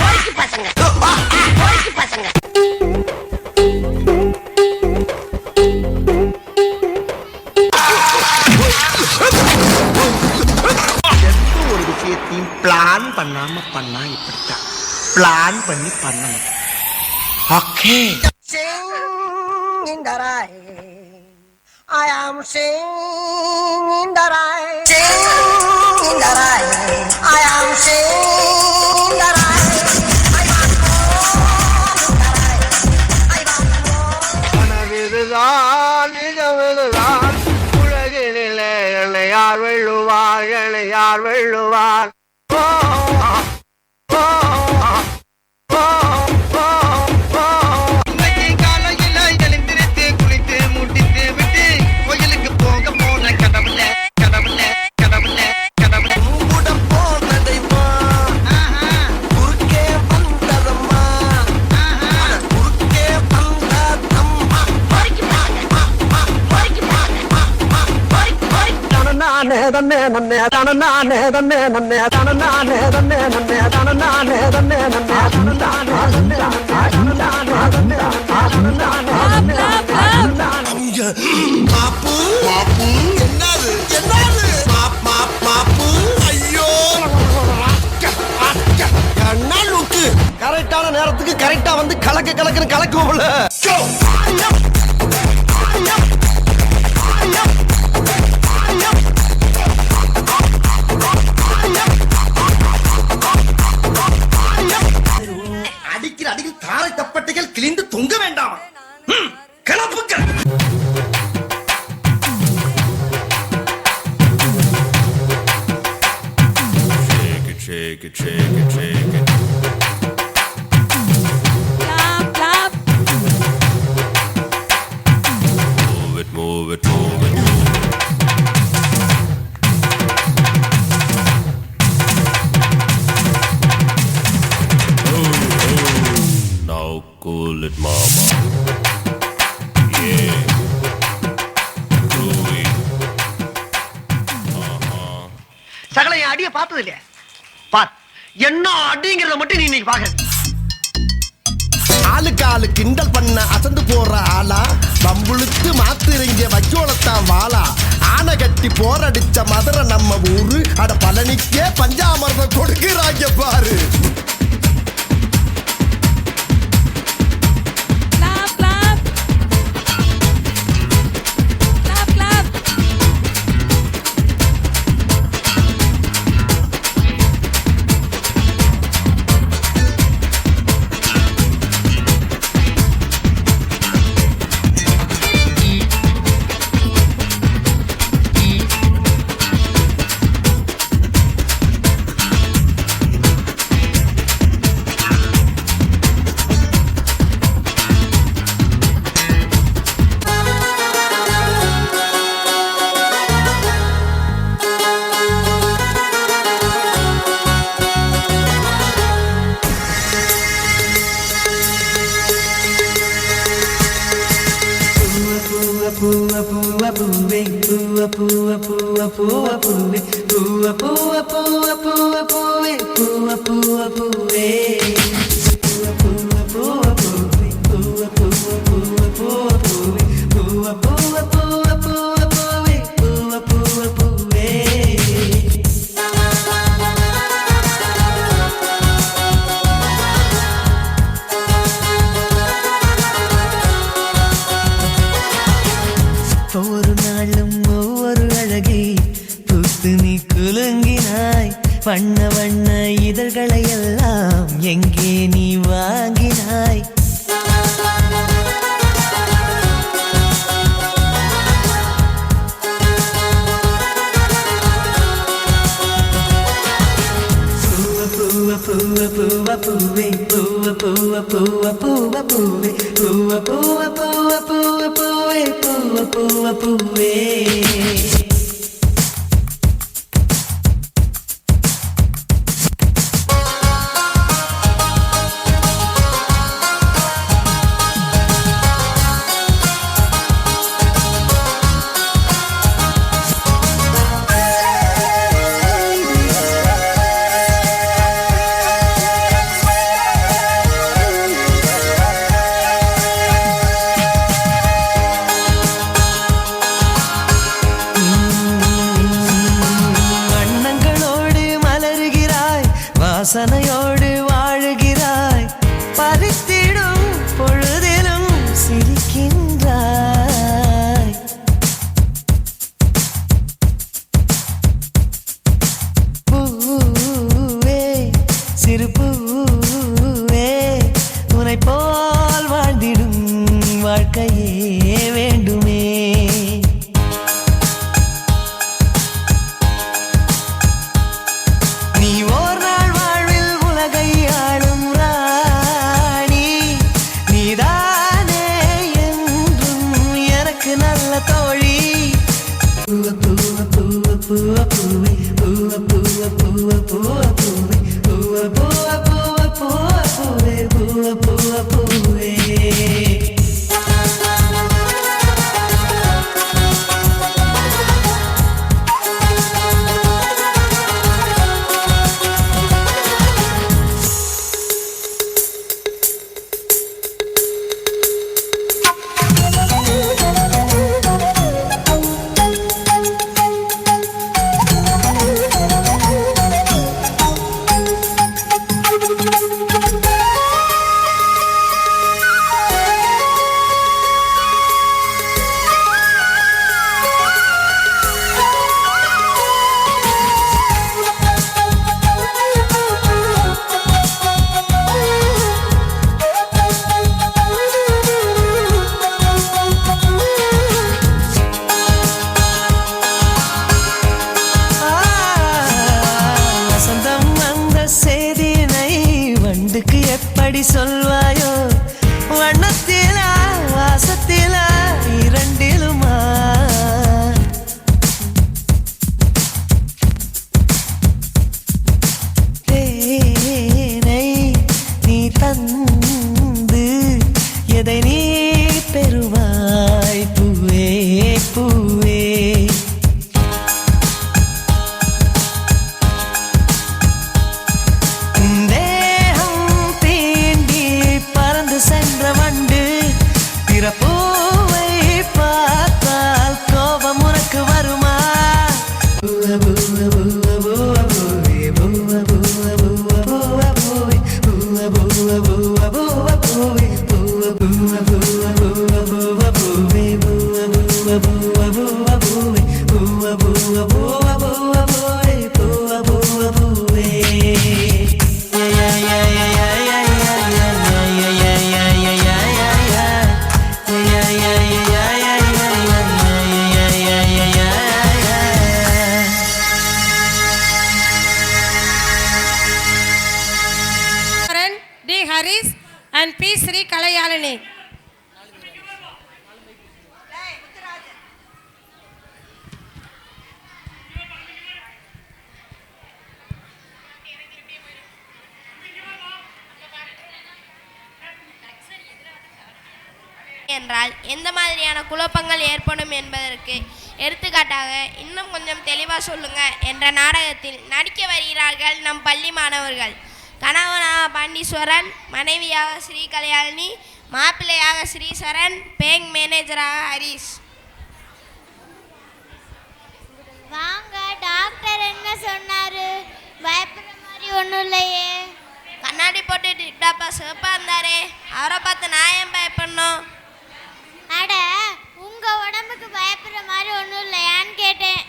Speaker 11: போய்க்கு பசங்க, போய்க்கு பசங்க.
Speaker 3: எந்த ஒரு விஷயத்தையும் பிளான் பண்ணாம பண்ணா இப்படித்தான். பிளான் பண்ணி பண்ணணும். Okay.
Speaker 11: I am singing in the rain, singing in the rain. I am singing in the rain. I want more in the rain. I want more.
Speaker 7: கனவிதுதான் நிஜமிதுதான், உலகினிலே என்னை யார் வெல்லுவார், என்னை யார் வெல்லுவார். தனநானே தன்னே நன்னே தனநானே தன்னே நன்னே தனநானே தன்னே நன்னே தனநானே தன்னே நன்னே தனநானே
Speaker 3: மாப்பு என்னது என்னது மாப்பு ஐயோ என்ன லுக்கு கரெக்டான நேரத்துக்கு கரெக்டா வந்து கலக்குன்னு கலக்குவோம்ல. அடிக்கிற தாரை தப்பட்டைகள் கிழிந்து தொங்க வேண்டாம். கிளப்புக்கள் shake it, shake it, shake it.
Speaker 10: Clap, clap.
Speaker 3: Move it, move it, move it, move it. Now cool it, mama. Yeah. Groovy.
Speaker 7: சகல என் அடிய பார்த்தது இல்லையா? பார் என்ன அடிங்கிறத மட்டும் நீ இன்னைக்கு பாக்குற.
Speaker 3: ஆளுக்கு ஆளு கிண்டல் பண்ண அசந்து போற ஆளா பம்புளுத்து மாத்திரைங்க வச்சோளத்தான் வாளா ஆனை கட்டி போரடிச்ச மதுரை நம்ம ஊரு அட பழனிக்கே பஞ்சாமிர்தம் கொடுக்குறாங்க பாரு.
Speaker 10: Clap, clap. Clap, clap.
Speaker 12: ஒவ்வொரு நாளும் ஒவ்வொரு அழகி பூத்து நீ குலுங்கினாய் வண்ண வண்ண இதழ்களை எல்லாம் எங்கே நீ வாங்கினாய் பூவ பூவ பூவே பூவ பூவ பூவ பூவ பூவே பூவ பூவ பூவ பூவ பூவே பூவ பூவ பூவே வாசனையோடு வாழுகிறாய் பறித்திடும் பொழுதிலும் சிரிக்கின்றாய் பூவே சிறு பூவே உன்னை போல் வாழ்ந்திடும் வாழ்க்கையே வேண்டுமே நீ ஓர் நாள் வாழ்வில் உலகை ஆளும் ராணி நீதானே என்றும் எனக்கு நல்ல தோழி பூவ பூவ பூவ பூவ பூவே பூவ பூவ பூவ பூவ பூவே பூவ பூவ பூவ பூவ பூவே பூவ பூவ பூவே
Speaker 13: D. Haris and P. Sri Kalayalini.
Speaker 14: என்றால் எந்த மாதிரியான குழப்பங்கள் ஏற்படும் என்பதற்கு எடுத்துக்காட்டாக இன்னும் கொஞ்சம் தெளிவாக சொல்லுங்க என்ற நாடகத்தில் நடிக்க வருகிறார்கள் நம் பள்ளி மாணவர்கள். கணவனாக பாண்டீஸ்வரன், மனைவியாக ஸ்ரீ கல்யாணினி, மாப்பிள்ளையாக ஸ்ரீசரன், பேங்க் மேனேஜராக ஹரிஸ்.
Speaker 8: வாங்க, டாக்டர் என்ன சொன்னாரு? பயப்படுற மாதிரி ஒன்றும் இல்லையே.
Speaker 14: கண்ணாடி போட்டு டிப்டாப்பா சிவப்பா இருந்தாரே, அவரை பார்த்து நான் ஏன் பயப்படணும்?
Speaker 8: அட, உங்க உடம்புக்கு பயப்படுற மாதிரி ஒன்றும் இல்லையான்னு கேட்டேன்.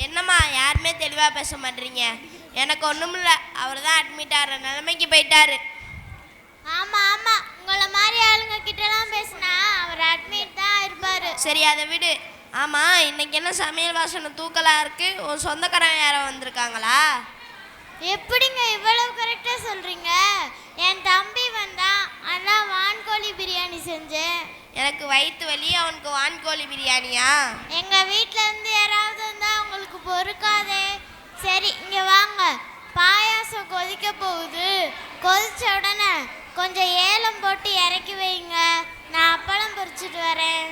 Speaker 14: என்னம்மா யாருமே தெளிவாக பேச மாட்டீங்க? எனக்கு ஒன்றும் இல்லை, அவர் தான் அட்மிட் ஆகிற நிலைமைக்கு போயிட்டாரு.
Speaker 8: ஆமாம் ஆமாம், உங்களை மாதிரி ஆளுங்க கிட்டலாம் பேசினா அவர் அட்மிட் தான் இருப்பார்.
Speaker 14: சரி, அதை விடு. ஆமாம், இன்னைக்கு என்ன சமையல் வாசனை தூக்கலாக இருக்குது? உன் சொந்தக்காரன் யாரும் வந்திருக்காங்களா?
Speaker 8: எப்படிங்க இவ்வளவு கரெக்டாக சொல்கிறீங்க? என் தம்பி வந்தான், அதான் வான்கோழி பிரியாணி செஞ்சேன்.
Speaker 14: எனக்கு வயிற்று வலி, அவனுக்கு வான்கோழி பிரியாணியா?
Speaker 8: எங்கள் வீட்டில் இருந்து யாராவது வந்தால் உங்களுக்கு பொறுக்காதே. சரி, இங்கே வாங்க, பாயாசம் கொதிக்க போகுது. கொதிச்ச உடனே கொஞ்சம் ஏலம் போட்டு இறக்கி வைங்க, நான் அப்பளம் பொரிச்சிட்டு வரேன்.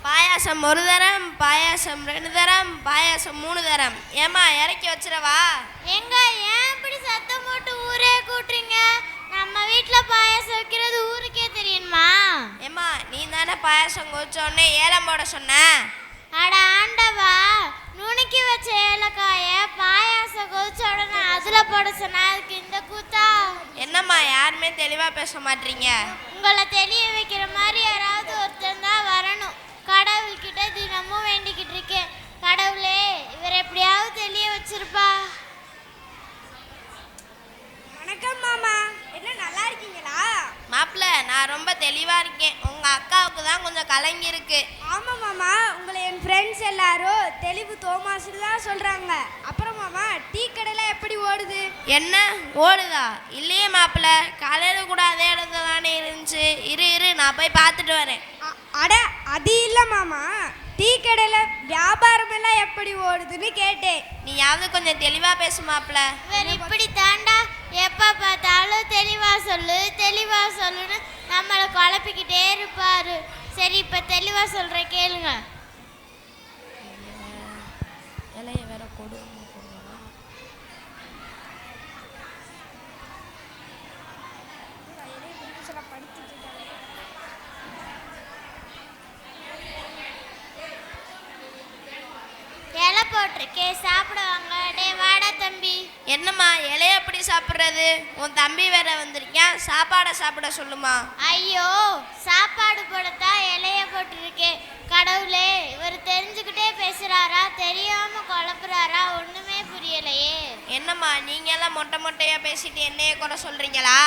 Speaker 14: பாயாசம் 1 தரம், பாயாசம் 2 தரம், பாயாசம் 3 தரம். ஏமா இறக்கி வச்சிடவா?
Speaker 8: எங்க ஏன் இப்படி சத்தம் போட்டு ஊரே கூட்டுறீங்க? நம்ம வீட்டில் பாயாசம் வைக்கிறது ஊருக்கே தெரியுமா?
Speaker 14: ஏமா, நீ தானே பாயாசம் கொதிச்ச உடனே ஏலம் போட சொன்ன.
Speaker 8: அட ஆண்டவா, நுணுக்கி வச்ச ஏலக்காய பாயாசம் கொதிச்ச உடனே அதில் போட சொன்னா அதுக்கு இந்த கூத்தா?
Speaker 14: என்னம்மா யாருமே தெளிவாக பேச மாட்டீங்க?
Speaker 8: உங்களை தெளிய வைக்கிற மாதிரி யாராவது ஒருத்தன் தான் வரணும். கடவுள்கிட்ட தினமும் வேண்டிக்கிட்டு இருக்கேன், கடவுளே இவர் எப்படியாவது தெளிய வச்சிருப்பா.
Speaker 15: வணக்கம் மாமா, என்ன நல்லா இருக்கீங்களா?
Speaker 14: மாப்பிள்ள, நான் ரொம்ப தெளிவாக இருக்கேன். உங்கள் அக்காவுக்கு தான் கொஞ்சம் கலங்கி இருக்கு.
Speaker 15: ஆமாம் மாமா, உங்களை என் ஃப்ரெண்ட்ஸ் எல்லாரும் தெளிவு தோமாஸ்னு தான் சொல்கிறாங்க. அப்புறம் மாமா, டீ கடையில் எப்படி ஓடுது?
Speaker 14: என்ன ஓடுதா? இல்லையே மாப்பிள்ள, காலையில் கூட அதே இடத்துல தானே இருந்துச்சு. இரு நான் போய் பார்த்துட்டு வரேன்.
Speaker 15: அட, அது இல்லை மாமா, டீ கடையில் வியாபாரம் எல்லாம் எப்படி ஓடுதுன்னு கேட்டேன்.
Speaker 14: நீயாவது கொஞ்சம் தெளிவாக பேசு மாப்பிள்ள.
Speaker 8: இவர் இப்படி தாண்டா, எப்போ பார்த்தாலும் தெளிவாக சொல்லு தெளிவாக சொல்லுன்னு நம்மளை குழப்பிக்கிட்டே இருப்பார். சரி, இப்போ தெளிவாக சொல்கிற கேளுங்க.
Speaker 14: இலைய வேற கொடு.
Speaker 8: இலை போட்டிருக்கே, சாப்பிடுவாங்க. டே வாடா தம்பி.
Speaker 14: என்னம்மா இலைய எப்படி சாப்பிட்றது? உன் தம்பி வேற வந்திருக்கேன், சாப்பாடை சாப்பிட சொல்லுமா.
Speaker 8: ஐயோ, சாப்பாடு போடத்தான் இலைய போட்டிருக்கேன். கடவுளே, இவர் தெரிஞ்சுக்கிட்டே பேசுறாரா தெரியாம குழப்புறாரா ஒண்ணுமே புரியலையே.
Speaker 14: என்னம்மா நீங்க எல்லாம் மொட்டையா பேசிட்டு என்னைய குறை சொல்றீங்களா?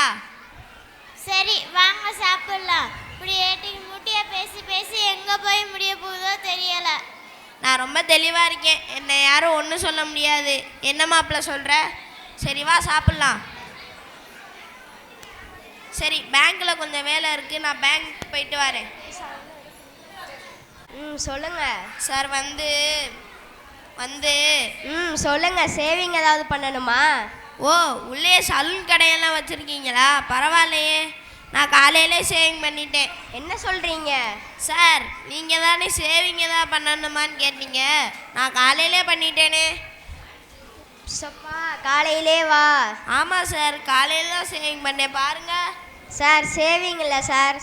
Speaker 8: சரி வாங்க சாப்பிடலாம். இப்படி ஏட்டிக்கு முட்டியா பேசி பேசி எங்க போய் முடிய போகுதோ தெரியல.
Speaker 14: நான் ரொம்ப தெளிவாக இருக்கேன், என்னை யாரும் ஒன்றும் சொல்ல முடியாது. என்ன மாப்பிள்ள சொல்கிற? சரி வா சாப்பிட்லாம். சரி, பேங்க்கில் கொஞ்சம் வேலை இருக்குது, நான் பேங்க் போயிட்டு வரேன்.
Speaker 6: சொல்லுங்க
Speaker 14: சார். வந்து
Speaker 6: சொல்லுங்க, சேவிங் ஏதாவது பண்ணணுமா?
Speaker 14: ஓ, உள்ளே சலூன் கடையெல்லாம் வச்சுருக்கீங்களா? பரவாயில்லையே, நான் காலையிலே சேவிங் பண்ணிட்டேன்.
Speaker 6: என்ன சொல்கிறீங்க
Speaker 14: சார்? நீங்கள் தானே சேவிங் எதாவது பண்ணணுமான்னு கேட்டீங்க, நான் காலையிலே பண்ணிட்டேனே.
Speaker 6: சப்பா, காலையிலே வா.
Speaker 14: ஆமாம் சார், காலையில் தான் சேவிங் பண்ணேன் பாருங்க.
Speaker 6: சார், சேவிங் இல்லை சார்,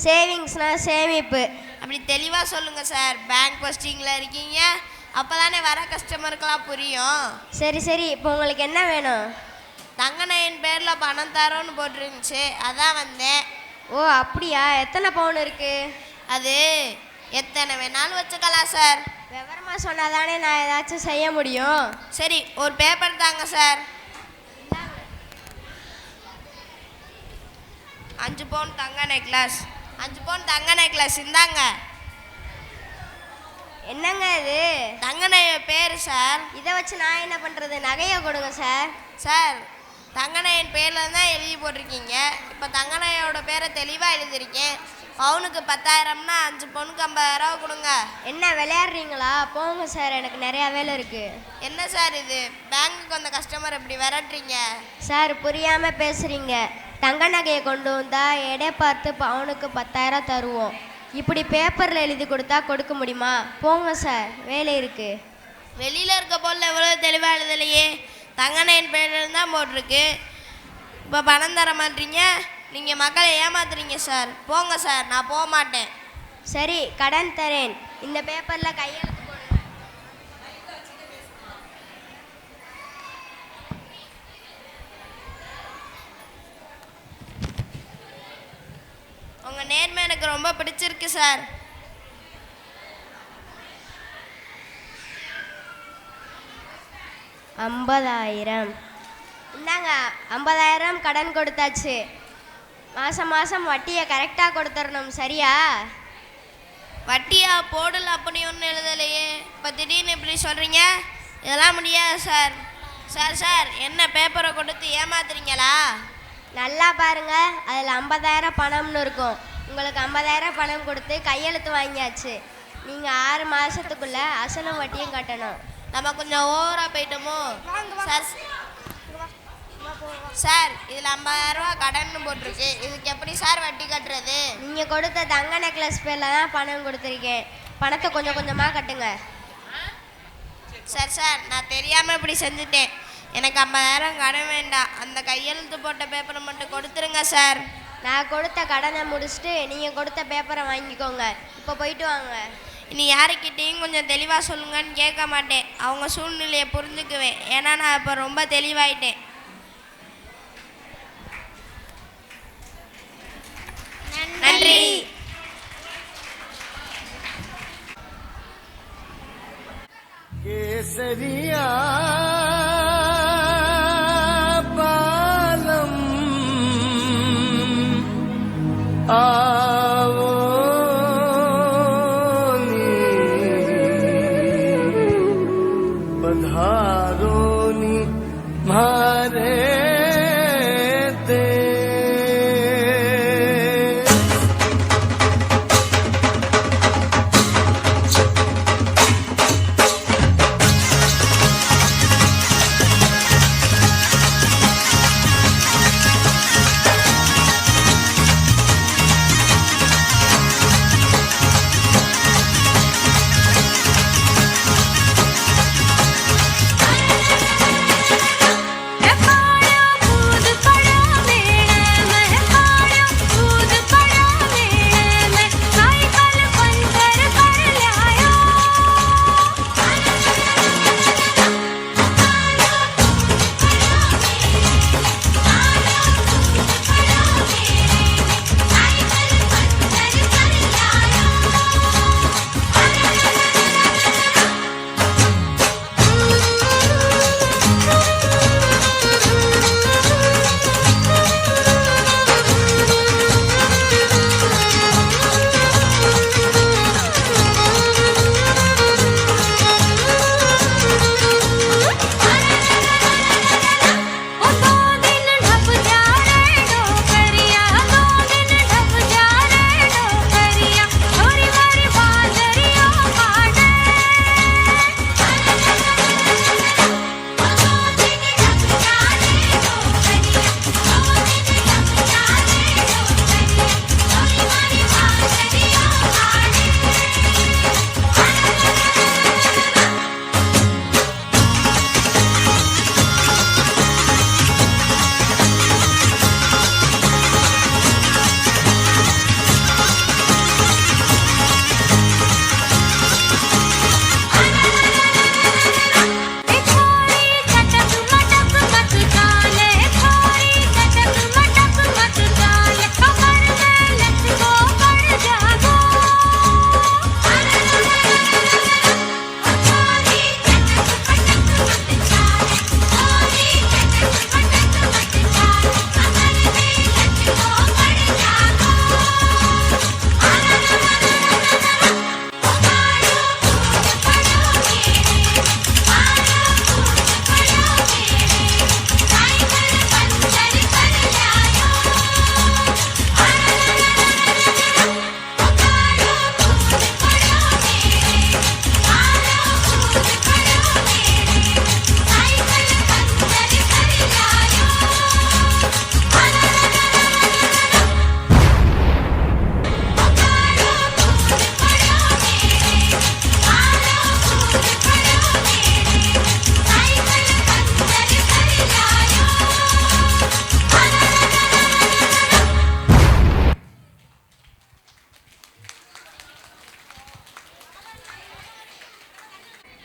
Speaker 6: சேவிங்ஸ்னால் சேமிப்பு.
Speaker 14: அப்படி தெளிவாக சொல்லுங்கள் சார். பேங்க் போஸ்டிங்கில் இருக்கீங்க, அப்போ தானே வர கஸ்டமருக்கெல்லாம் புரியும்.
Speaker 6: சரி சரி, இப்போ உங்களுக்கு என்ன வேணும்?
Speaker 14: தங்கநகையின் பேரில் பணம் தரோன்னு போட்டிருந்துச்சு, அதான் வந்தேன்.
Speaker 6: ஓ அப்படியா? எத்தனை பவுன் இருக்கு?
Speaker 14: அது எத்தனை வேணாலும் வச்சுக்கலாம் சார்.
Speaker 6: விவரமாக சொன்னால் தானே நான் ஏதாச்சும் செய்ய முடியும்.
Speaker 14: சரி, ஒரு பேப்பர் தாங்க சார். 5 பவுன் தங்க நெக்லஸ். 5 பவுன் தங்க நெக்லஸ் இந்தாங்க.
Speaker 6: என்னங்க இது?
Speaker 14: தங்க நகை பேர் சார்.
Speaker 6: இதை வச்சு நான் என்ன பண்ணுறது? நகையை கொடுங்க சார்.
Speaker 14: சார், தங்க நகையின் பேரில் தான் எழுதி போட்டிருக்கீங்க. இப்போ தங்க நகையோட பேரை தெளிவாக எழுதியிருக்கேன். பவுனுக்கு 10,000னா 5 பவுனுக்கு 50,000 கொடுங்க.
Speaker 6: என்ன விளையாடுறீங்களா? போங்க சார், எனக்கு நிறையா வேலை இருக்குது.
Speaker 14: என்ன சார் இது, பேங்க்குக்கு வந்த கஸ்டமர் இப்படி விரட்டுறீங்க?
Speaker 6: சார் புரியாமல் பேசுகிறீங்க. தங்க நகையை கொண்டு வந்தால் எடை பார்த்து பவுனுக்கு 10,000 தருவோம். இப்படி பேப்பரில் எழுதி கொடுத்தா கொடுக்க முடியுமா? போங்க சார், வேலை இருக்குது.
Speaker 14: வெளியில் இருக்க பொருள் எவ்வளோ தெளிவாக எழுதலையே, தங்க நகையின் பேரில் தான் போட்டிருக்கு. இப்போ பணம் தர மாட்டீங்க, நீங்கள் மக்களை ஏமாத்துறீங்க சார். போங்க சார், நான் போக மாட்டேன்.
Speaker 6: சரி, கடன் தரேன். இந்த பேப்பரில் கையெழுத்து போடுங்க.
Speaker 14: உங்கள் நேர்மை எனக்கு ரொம்ப பிடிச்சிருக்கு சார்.
Speaker 6: $50,000 இந்தாங்க. 50,000 கடன் கொடுத்தாச்சு. மாதம் மாதம் வட்டியை கரெக்டாக கொடுத்துடணும், சரியா?
Speaker 14: வட்டியா போடல அப்படி ஒன்றும் எழுதலையே, இப்போ திடீர்னு இப்படி சொல்கிறீங்க? இதெல்லாம் முடியாது சார். சார் சார், என்ன பேப்பரை கொடுத்து ஏமாத்துறீங்களா?
Speaker 6: நல்லா பாருங்க, அதில் 50,000 பணம்னு இருக்கும். உங்களுக்கு 50,000 பணம் கொடுத்து கையெழுத்து வாங்கியாச்சு. நீங்கள் 6 மாதத்துக்குள்ளே அசலும் வட்டியும் கட்டணும்.
Speaker 14: நம்ம கொஞ்சம் ஓவராக போயிட்டோமோ சார்? சார், இதில் 50,000 கடன்னு போட்டிருக்கு, இதுக்கு எப்படி சார் வட்டி கட்டுறது?
Speaker 6: நீங்கள் கொடுத்த தங்க நெக்லஸ் பேரில் தான் பணம் கொடுத்துருக்கேன். பணத்தை கொஞ்சம் கொஞ்சமாக கட்டுங்க.
Speaker 14: சார் சார், நான் தெரியாமல் இப்படி செஞ்சுட்டேன். எனக்கு 50,000 கடன் வேண்டாம். அந்த கையெழுத்து போட்ட பேப்பரை மட்டும் கொடுத்துருங்க சார்.
Speaker 6: நான் கொடுத்த கடனை முடிச்சுட்டு நீங்கள் கொடுத்த பேப்பரை வாங்கிக்கோங்க. இப்போ போயிட்டு வாங்க.
Speaker 14: இனி யாருக்கிட்டேயும் கொஞ்சம் தெளிவாக சொல்லுங்கன்னு கேட்க மாட்டேன். அவங்க சூழ்நிலையை புரிஞ்சுக்குவேன். ஏன்னா நான் இப்போ ரொம்ப தெளிவாயிட்டேன். நன்றி.
Speaker 12: கேசரியா பாலம் आवो नी पधारो नी मारे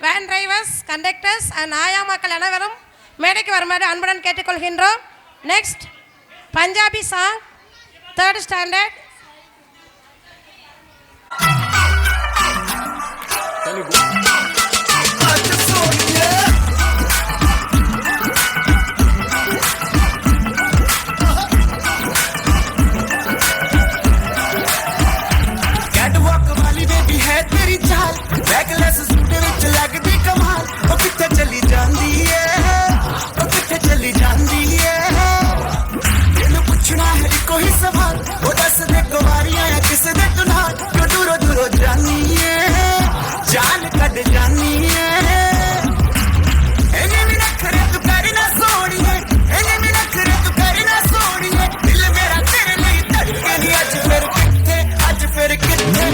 Speaker 13: வேன் டிரைவர்ஸ், கண்டக்டர்ஸ் அண்ட் ஆயா மக்கள் அனைவரும் மேடைக்கு வருமாறு அன்புடன் கேட்டுக்கொள்கின்றோம். Next Punjabi song 3rd standard.
Speaker 12: कोई सवाल वो दस दे कुमारियां या किस दे तुना क्यों दूरो दूरो जानी है जान कद जानी है एने भी नखरे तू करी ना सोनी है एने भी नखरे तू करी ना सोनी है दिल मेरा तेरे लिए धड़के नहीं आज फिर किथे आज फिर किथे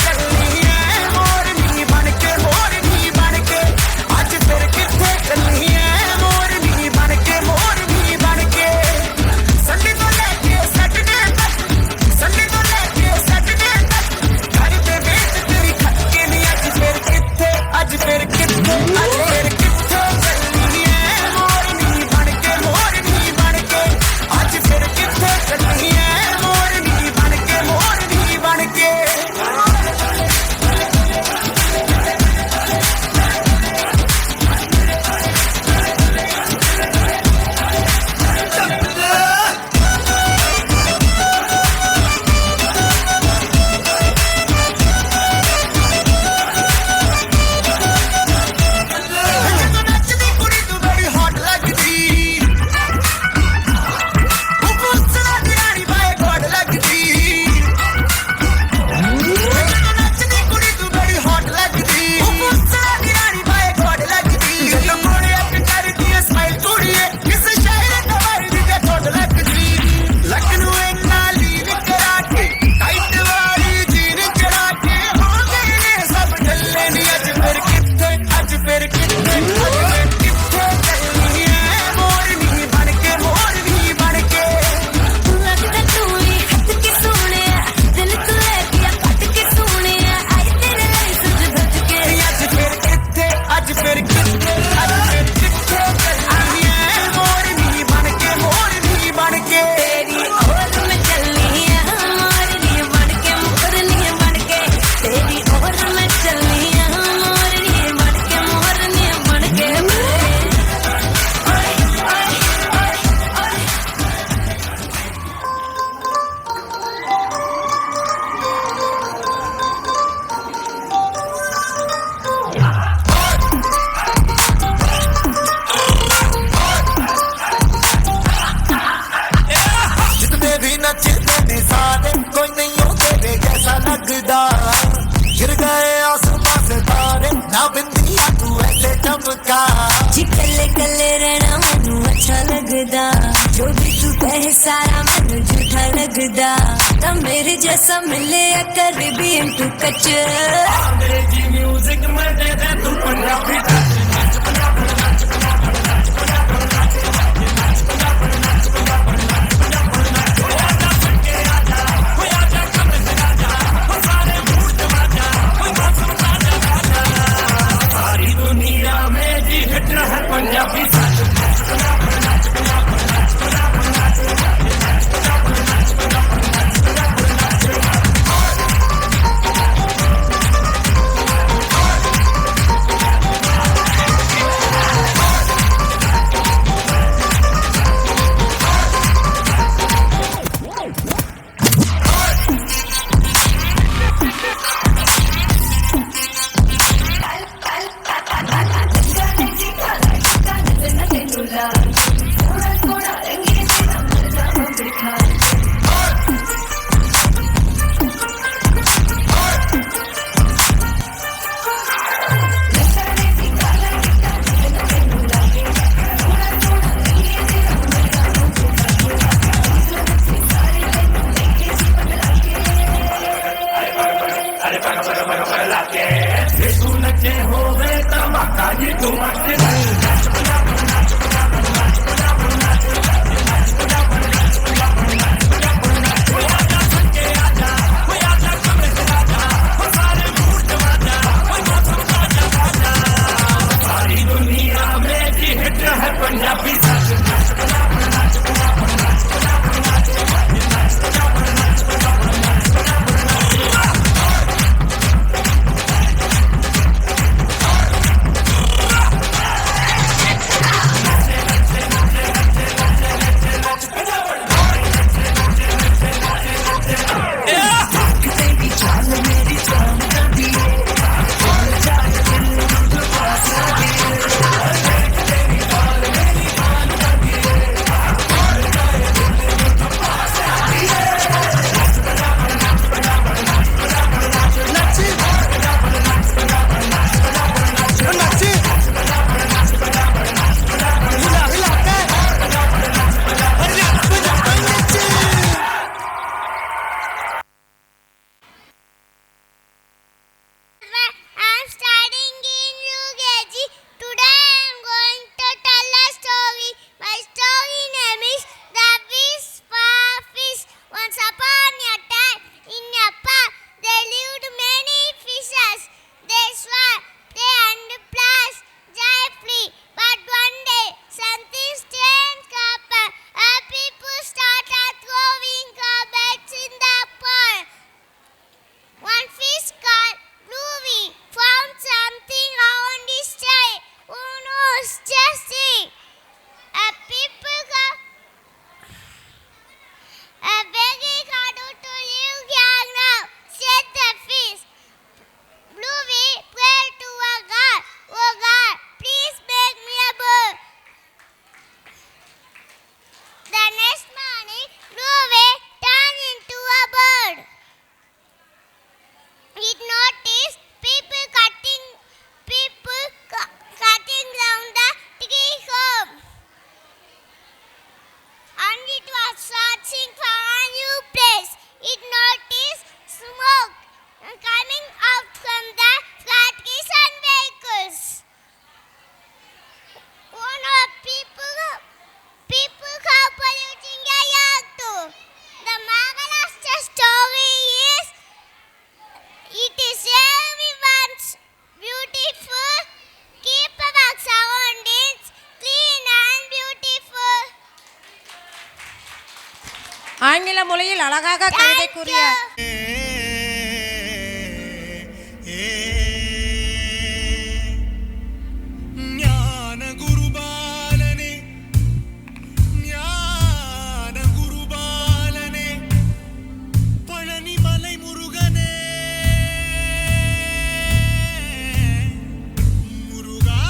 Speaker 12: चलनी है मोर नी बन के आज फिर किथे चलनी है मोर नी बन के संडे तो लेके सैटरडे तक घर पे वेट तेरी खटके नहीं आज फिर किथे चलनी है मोर नी बन के आज फिर किथे चलनी है मोर नी बन के
Speaker 4: जी कले कले रहना मैनू अच्छा लगदा, जो भी तू कहे सारा मैनू झूठा लगदा। तो मेरे जैसा मिले कर भी तू कच अंग्रेजी म्यूजिक में दे दे तू पंजाबी पंजाबी
Speaker 13: ஆங்கில மொழியில் அழகாக கவிதை கூறிய
Speaker 12: ஞான குருபாலனே ஞான குருபாலனே பழனிமலை முருகனே முருகா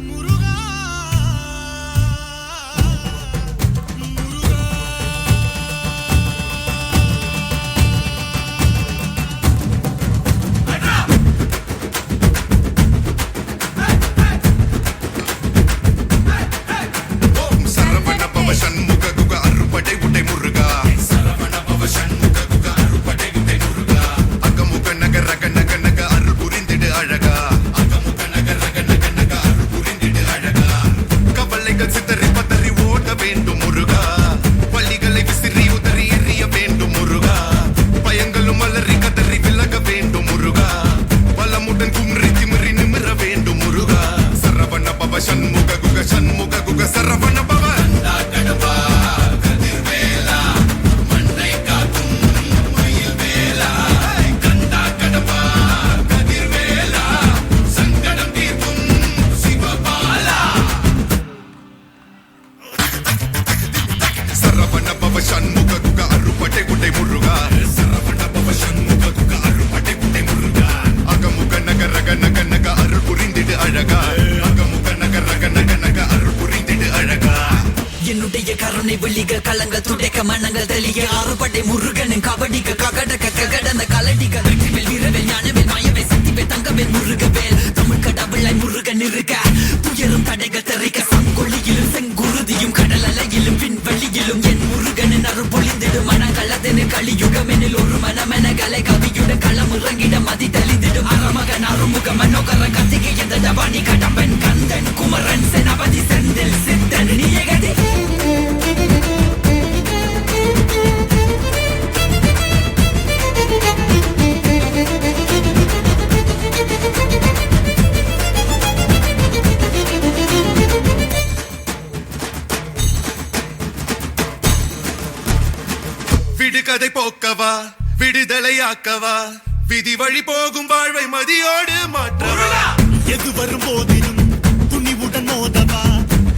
Speaker 12: முருகா
Speaker 16: சண்முக குக அறுபடை உடை முருகா சரவண பவ சண்முக குக அறுபடை உடை முருகா அகமுக நக ரக நக நக அருள் புரிந்திடு அழகா அகமுக நக ரக நக நக அருள் புரிந்திடு அழகா கவலைகள் சிதறி பதறி ஓட வேண்டும் முருகா பள்ளிகளை விசிறி உதறி எறிய வேண்டும் முருகா பயங்களும் அலறி கதறி விலக வேண்டும் முருகா பலமுடன் கும்ரி திமிரி நிமிர வேண்டும் முருகா சரவண பவ சண்முக குக சரவண பவ சண்முக குக அறுபடை உடை முருகா சரவண பவ சண்முக குக அறுபடை உடை முருகா அகமுக நக ரக நக நக அருள் புரிந்திடு அழகா அகமுக நக ரக நக நக அருள் புரிந்திடு அழகா
Speaker 17: என்னுடைய கருணை வெளிக கலங்கள் துடைக்க மனங்கள் தெளிய அறுபடை முருகனின் கபடிக ககடக ககடந்த கலடிக வெற்றிவேல் வீரவேல் ஞானவேல் மாயவேல் சக்திவேல் தங்கவேல் முருகவேல் தமிழ் கடவுளாய் முருகன் இருக்க துயரும் தடைகள் தெரிக்க சங்கொழியிலும் செங்குருதியும் கடல் அலையிலும் விண்வெளியிலும் என் முருகனின் அருள் பொழிந்திடும் மனங்களதென கலியுகமெனில் ஒரு மனமென கலை கவியுடன் களம் இறங்கிட மதி தெளிந்திடும் அறமகன் அருமுக மனோகர கத்திகை எந்த டபானி கடம்பன் கந்தன் குமரன் செனபதி செந்தில் சித்தன் நீயகதி
Speaker 16: விடுகதை போக்கவா விடுதலையாக்கவா விதி வழி போகும் வாழ்வை மதியோடு மாற்றவா
Speaker 12: எது வரும் போதிலும் துணிவுடன் மோதவா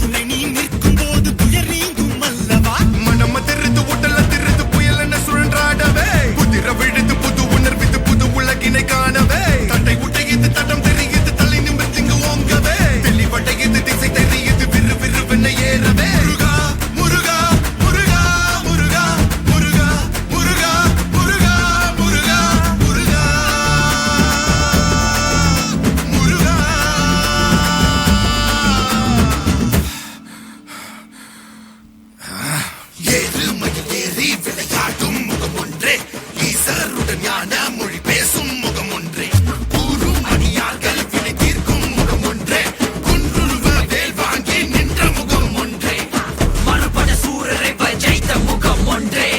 Speaker 12: துணை நீ நிற்கும் போது துயர் நீங்கும் அல்லவா
Speaker 16: மனம திருத்து உடல திருத்து புயல் என சுழன்றாடவே குதிர விழுது புது உணர்வித்து புது உலகினை காணவே தட்டை உடையது தடம் தெரியுது தலை நிமிர்த்திங்கு ஓங்கவே தெளிவடையது திசை தெரியுது விறு விறுவென ஏறவே முருகா முருகா முருகா முருகா முருகா முருகா முருகா முருகா முருகா முருகா ஏறுமையில் ஏறி விளையாடும் முகம் ஒன்றே ஈசருடன் ஞான மொழி பேசும் முகம் ஒன்றே கூறும் அடியார்கள் வினை தீர்க்கும் முகம் ஒன்றே குன்றுருவ வேல் வாங்கி நின்ற முகம் ஒன்றே
Speaker 17: மறுபட சூரரை ஜெயித்த முகம் ஒன்றே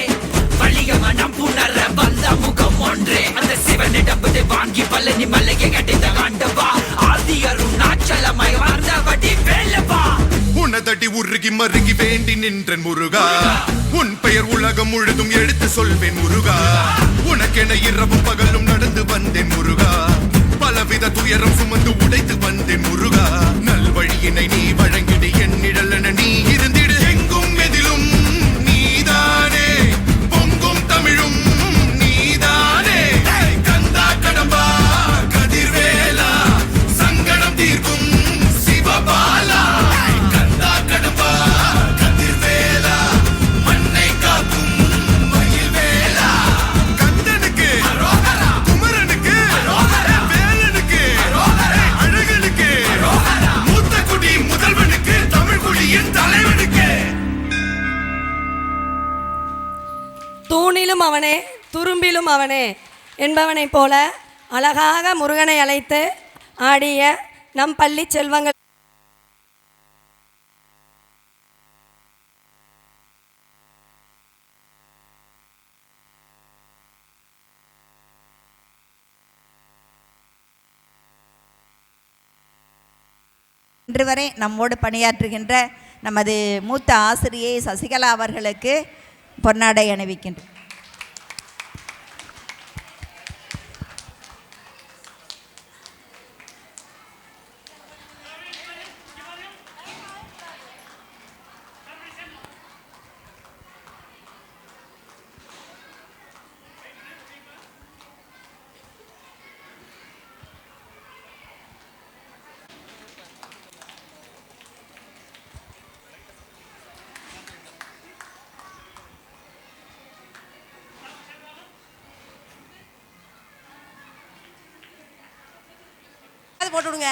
Speaker 17: வலிய மனம் புணர வந்த முகம் ஒன்றே அந்த சிவனிடம் வாங்கி பழனி மலையை கட்டித்த ஆண்டவா ஆதி அருண் நாச்சலமாய் வாழ்ந்தபடி வேலவா
Speaker 16: உனதடி உருகி மருகி வேண்டி நின்றன் முருகா உன் பெயர் உலகம் முழுதும் எடுத்து சொல்வேன் முருகா உனக்கென இரவும் பகலும் நடந்து வந்தேன் முருகா பலவித துயரம் சுமந்து உடைத்து வந்தேன் முருகா நல்வழியினை நீ வழங்கிடு என் நிழலென நீ இருந்திடு எங்கும் எதிலும் நீதானே பொங்கும் தமிழும் நீதானே கந்தா கடம்பா கதிர்வேலா சங்கடம் தீர்க்கும் சிவபாலா கந்தா கடம்பா கதிர்வேலா மண்ணை காக்கும் மயில்வேலா கந்தனுக்கு குமரனுக்கு வேலனுக்கு அழகனுக்கு மூத்த குடி முதல்வனுக்கு தமிழ் குடியின் தலைவனுக்கு
Speaker 10: தூணிலும் அவனே துரும்பிலும் அவனே என்பவனைப் போல அழகாக முருகனை அழைத்து ஆடிய நம் பள்ளி செல்வங்கள்
Speaker 18: இன்று வரை நம்மோடு பணியாற்றுகின்ற நமது மூத்த ஆசிரியை சசிகலா அவர்களுக்கு பொன்னாடை அணிவிக்கின்றோம்.
Speaker 13: போட்டு விடுங்க.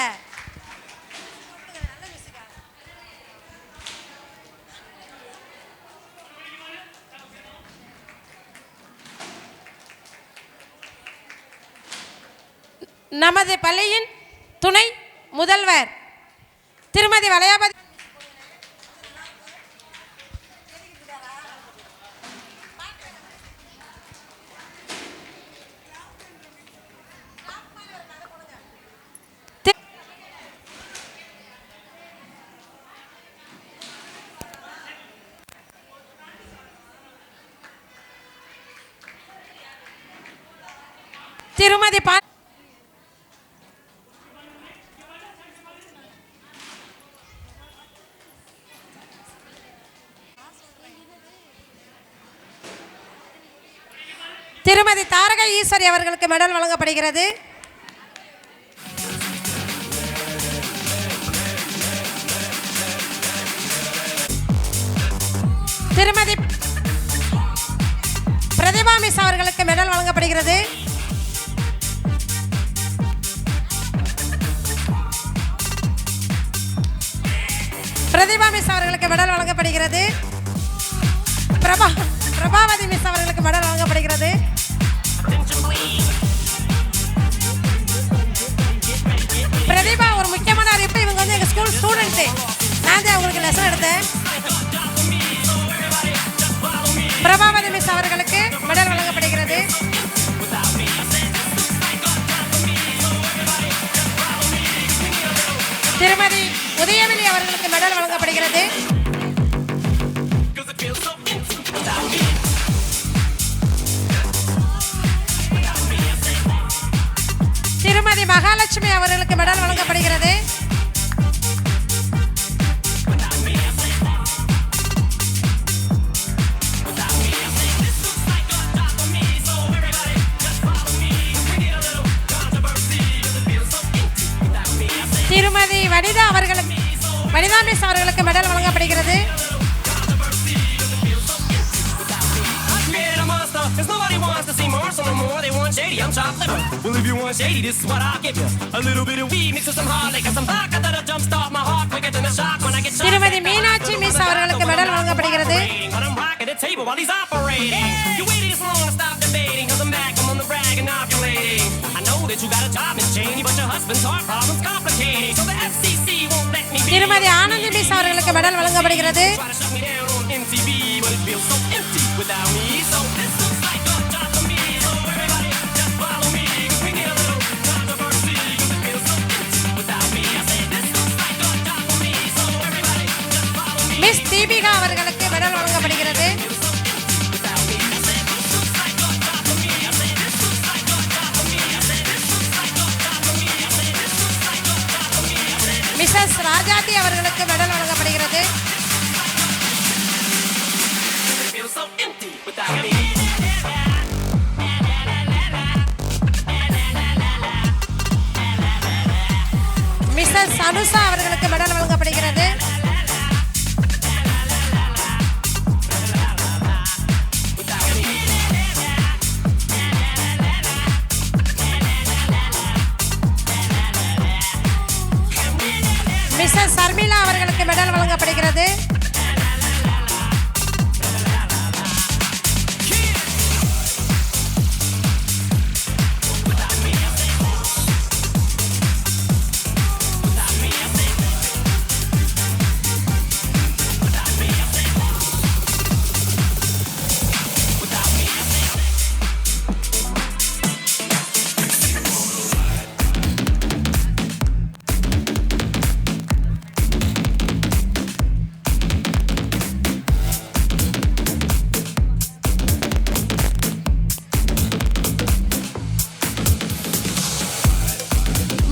Speaker 13: நமது பள்ளியின் துணை முதல்வர் திருமதி வளையாபதி திருமதி திருமதி தாரக ஈஸ்வரி அவர்களுக்கு மெடல் வழங்கப்படுகிறது. திருமதி பிரதிபா மிஸ் அவர்களுக்கு மெடல் வழங்கப்படுகிறது. பிரதிபா மிஸ் அவர்களுக்கு மெடல் வழங்கப்படுகிறது. பிரபாவதி மிஸ் அவர்களுக்கு மெடல் வழங்கப்படுகிறது. பிரதிபா ஒரு முக்கியமான அறிவிப்பு. இவங்க வந்து எங்க ஸ்கூல் ஸ்டூடெண்ட். நான் தான் அவங்களுக்கு லெசன் எடுத்தேன். பிரபாவதி மிஸ் அவர்களுக்கு மெடல் வழங்கப்படுகிறது. திருமதி உதயவெளி அவர்களுக்கு மெடல் வழங்கப்படுகிறது. திருமதி மகாலட்சுமி அவர்களுக்கு மெடல் வழங்கப்படுகிறது. திருமதி வனிதா மிஸ் அவர்களுக்கு மெடல் வழங்கப்படுகிறது.
Speaker 19: Cause nobody wants to see Marshall no more. They want shady, I'm chopped liver. Well, if you want shady, this is what I'll give you. A little bit of weed mixed with some hard liquor, some vodka that'll jumpstart my heart quicker than a shock when I get shot.
Speaker 13: திருமதி மீனாட்சி மிஸ் அவர்களுக்கு மெடல் வழங்கப்படுகிறது.
Speaker 19: I'm rocking the table while he's operating. You waited this long to stop debating. Cause I'm back, I'm on the rag and ovulating. I know that you got a job, Miss Cheney, but your husband's heart problem's complicating. So the FCC won't let me be.
Speaker 13: திருமதி ஆனந்தி மிஸ் அவர்களுக்கு மெடல் வழங்கப்படுகிறது.
Speaker 19: Try to shut me down on MTV, but it feels so empty without me. So this looks like a job for me. So everybody just follow me. Cause we need a little controversy. Cause it feels so empty without me. I say this looks like a job for me. So everybody just follow me.
Speaker 13: Miss Deepika அவர்களுக்கு மெடல் வழங்கப்படுகிறது. மிஸ்ஸஸ் ராஜாத்தி அவர்களுக்கு மெடல் வழங்கப்படுகிறது. மிஸ்ஸஸ் அனுஷா அவர்களுக்கு மெடல் வழங்கப்படுகிறது. மிஸ்ஸஸ் சர்மிளா அவர்களுக்கு மெடல் வழங்கப்படுகிறது.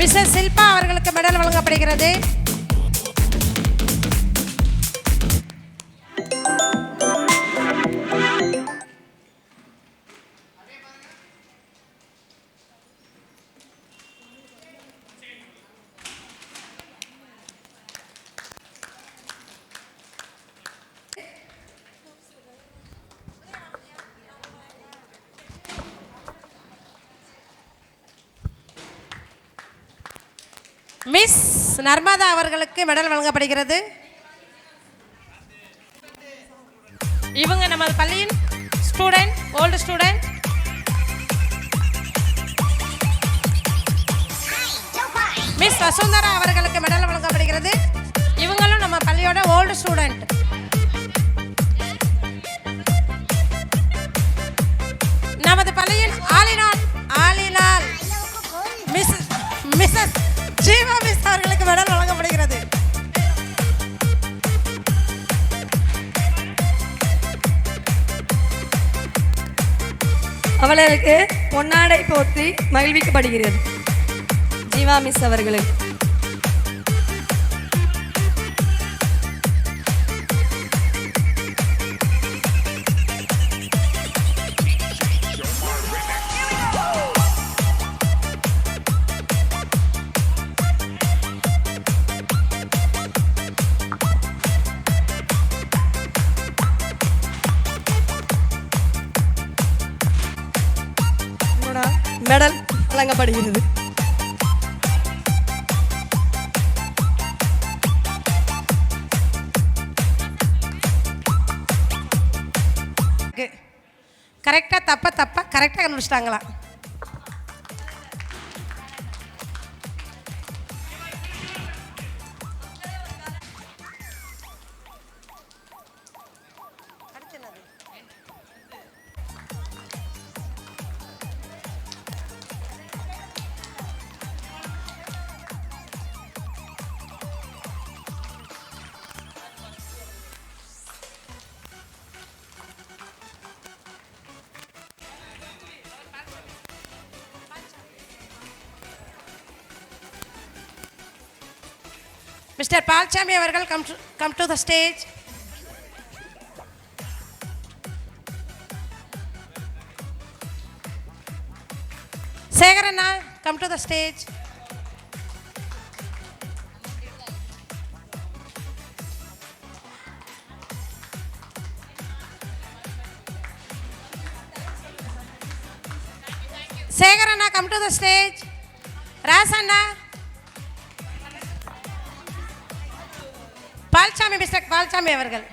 Speaker 13: மிஸ்ஸஸ் சில்பா அவர்களுக்கு மெடல் வழங்கப்படுகிறது. மிஸ் நர்மதா அவர்களுக்கு மெடல் வழங்கப்படுகிறது. இவங்க நமது பள்ளியின் student, old student. Miss Vasundhara அவர்களுக்கு மெடல் வழங்கப்படுகிறது. இவங்களும் நம்ம பள்ளியோட ஓல்டு ஸ்டூடெண்ட். நமது பள்ளியின் ஆலினால் மிஸ்ஸஸ் ஜீவா மிஸ் அவர்களுக்கு மெடல் வழங்கப்படுகிறது.
Speaker 10: அவர்களுக்கு பொன்னாடை போர்த்தி மகிழ்விக்கப்படுகிறது. ஜீவா மிஸ் அவர்களுக்கு மெடல் வழங்கப்படுகிறது.
Speaker 13: கரெக்டாக தப்பா கரெக்டாக கண்டுபிடிச்சிட்டாங்களா? Mr. Palchami அவர்கள் come to the stage. Segarana come to the stage. Segarana come to the stage. Rasanna. Palsamy mister Palsamy அவர்கள்.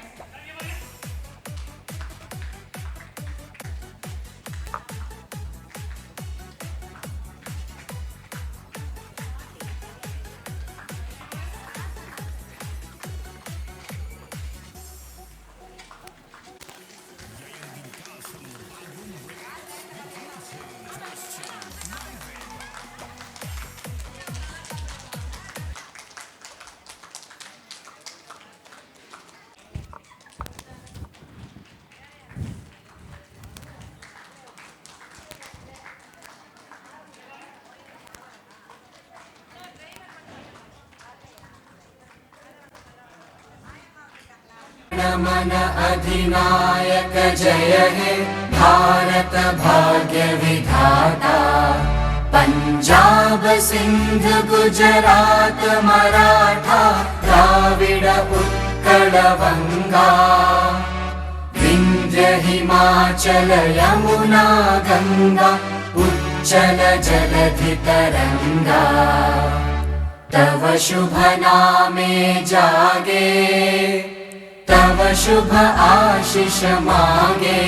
Speaker 12: मन अधिनायक जय हे भारत भाग्य विधाता पंजाब सिंध गुजरात मराठा द्राविड उत्कल बंगा विंध्य हिमाचल यमुना गंगा उच्चल जलधि तरंगा तव शुभ नामे जागे तव शुभ आशीष मांगे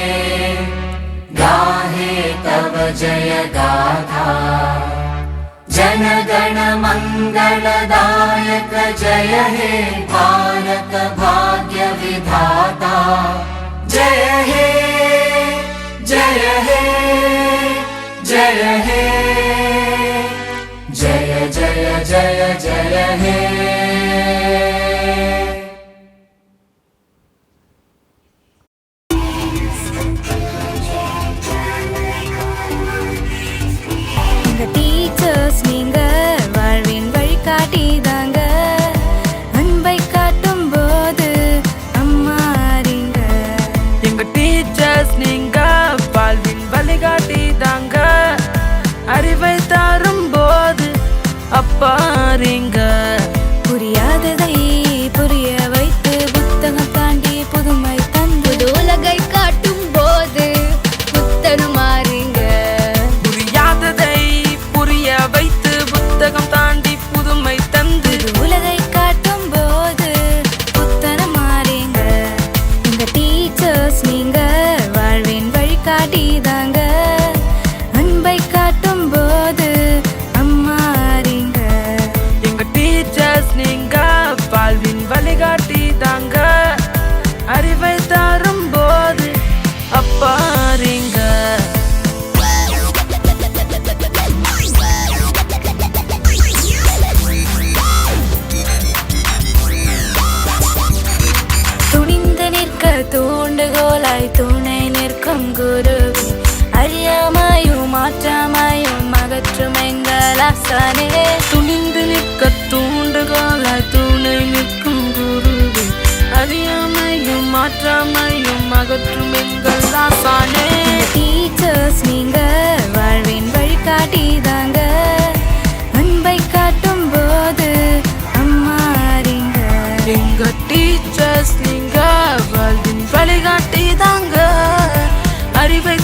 Speaker 12: गाहे तव जय गाथा जन गण मंगलदायक जय हे भारत भाग्य विधाता जय हे जय हे जय हे जय जय जय जय हे
Speaker 4: டீச்சர்ஸ் நீங்க வாழ தானே.
Speaker 20: துணிந்து நிற்க தூண்டுகோலாய் துணை நிற்கும் குருவே, அறியாமையும் மாற்றாமையும் அகற்றும் எங்கள் ஆசானே.
Speaker 4: டீச்சர்ஸ் நீங்க வாழ்வின் வழிகாட்டிதாங்க, அன்பை காட்டும் போது அம்மா அறிங்க.
Speaker 20: எங்க டீச்சர்ஸ் நீங்க வாழ்வின் வழிகாட்டிதாங்க, அறிவை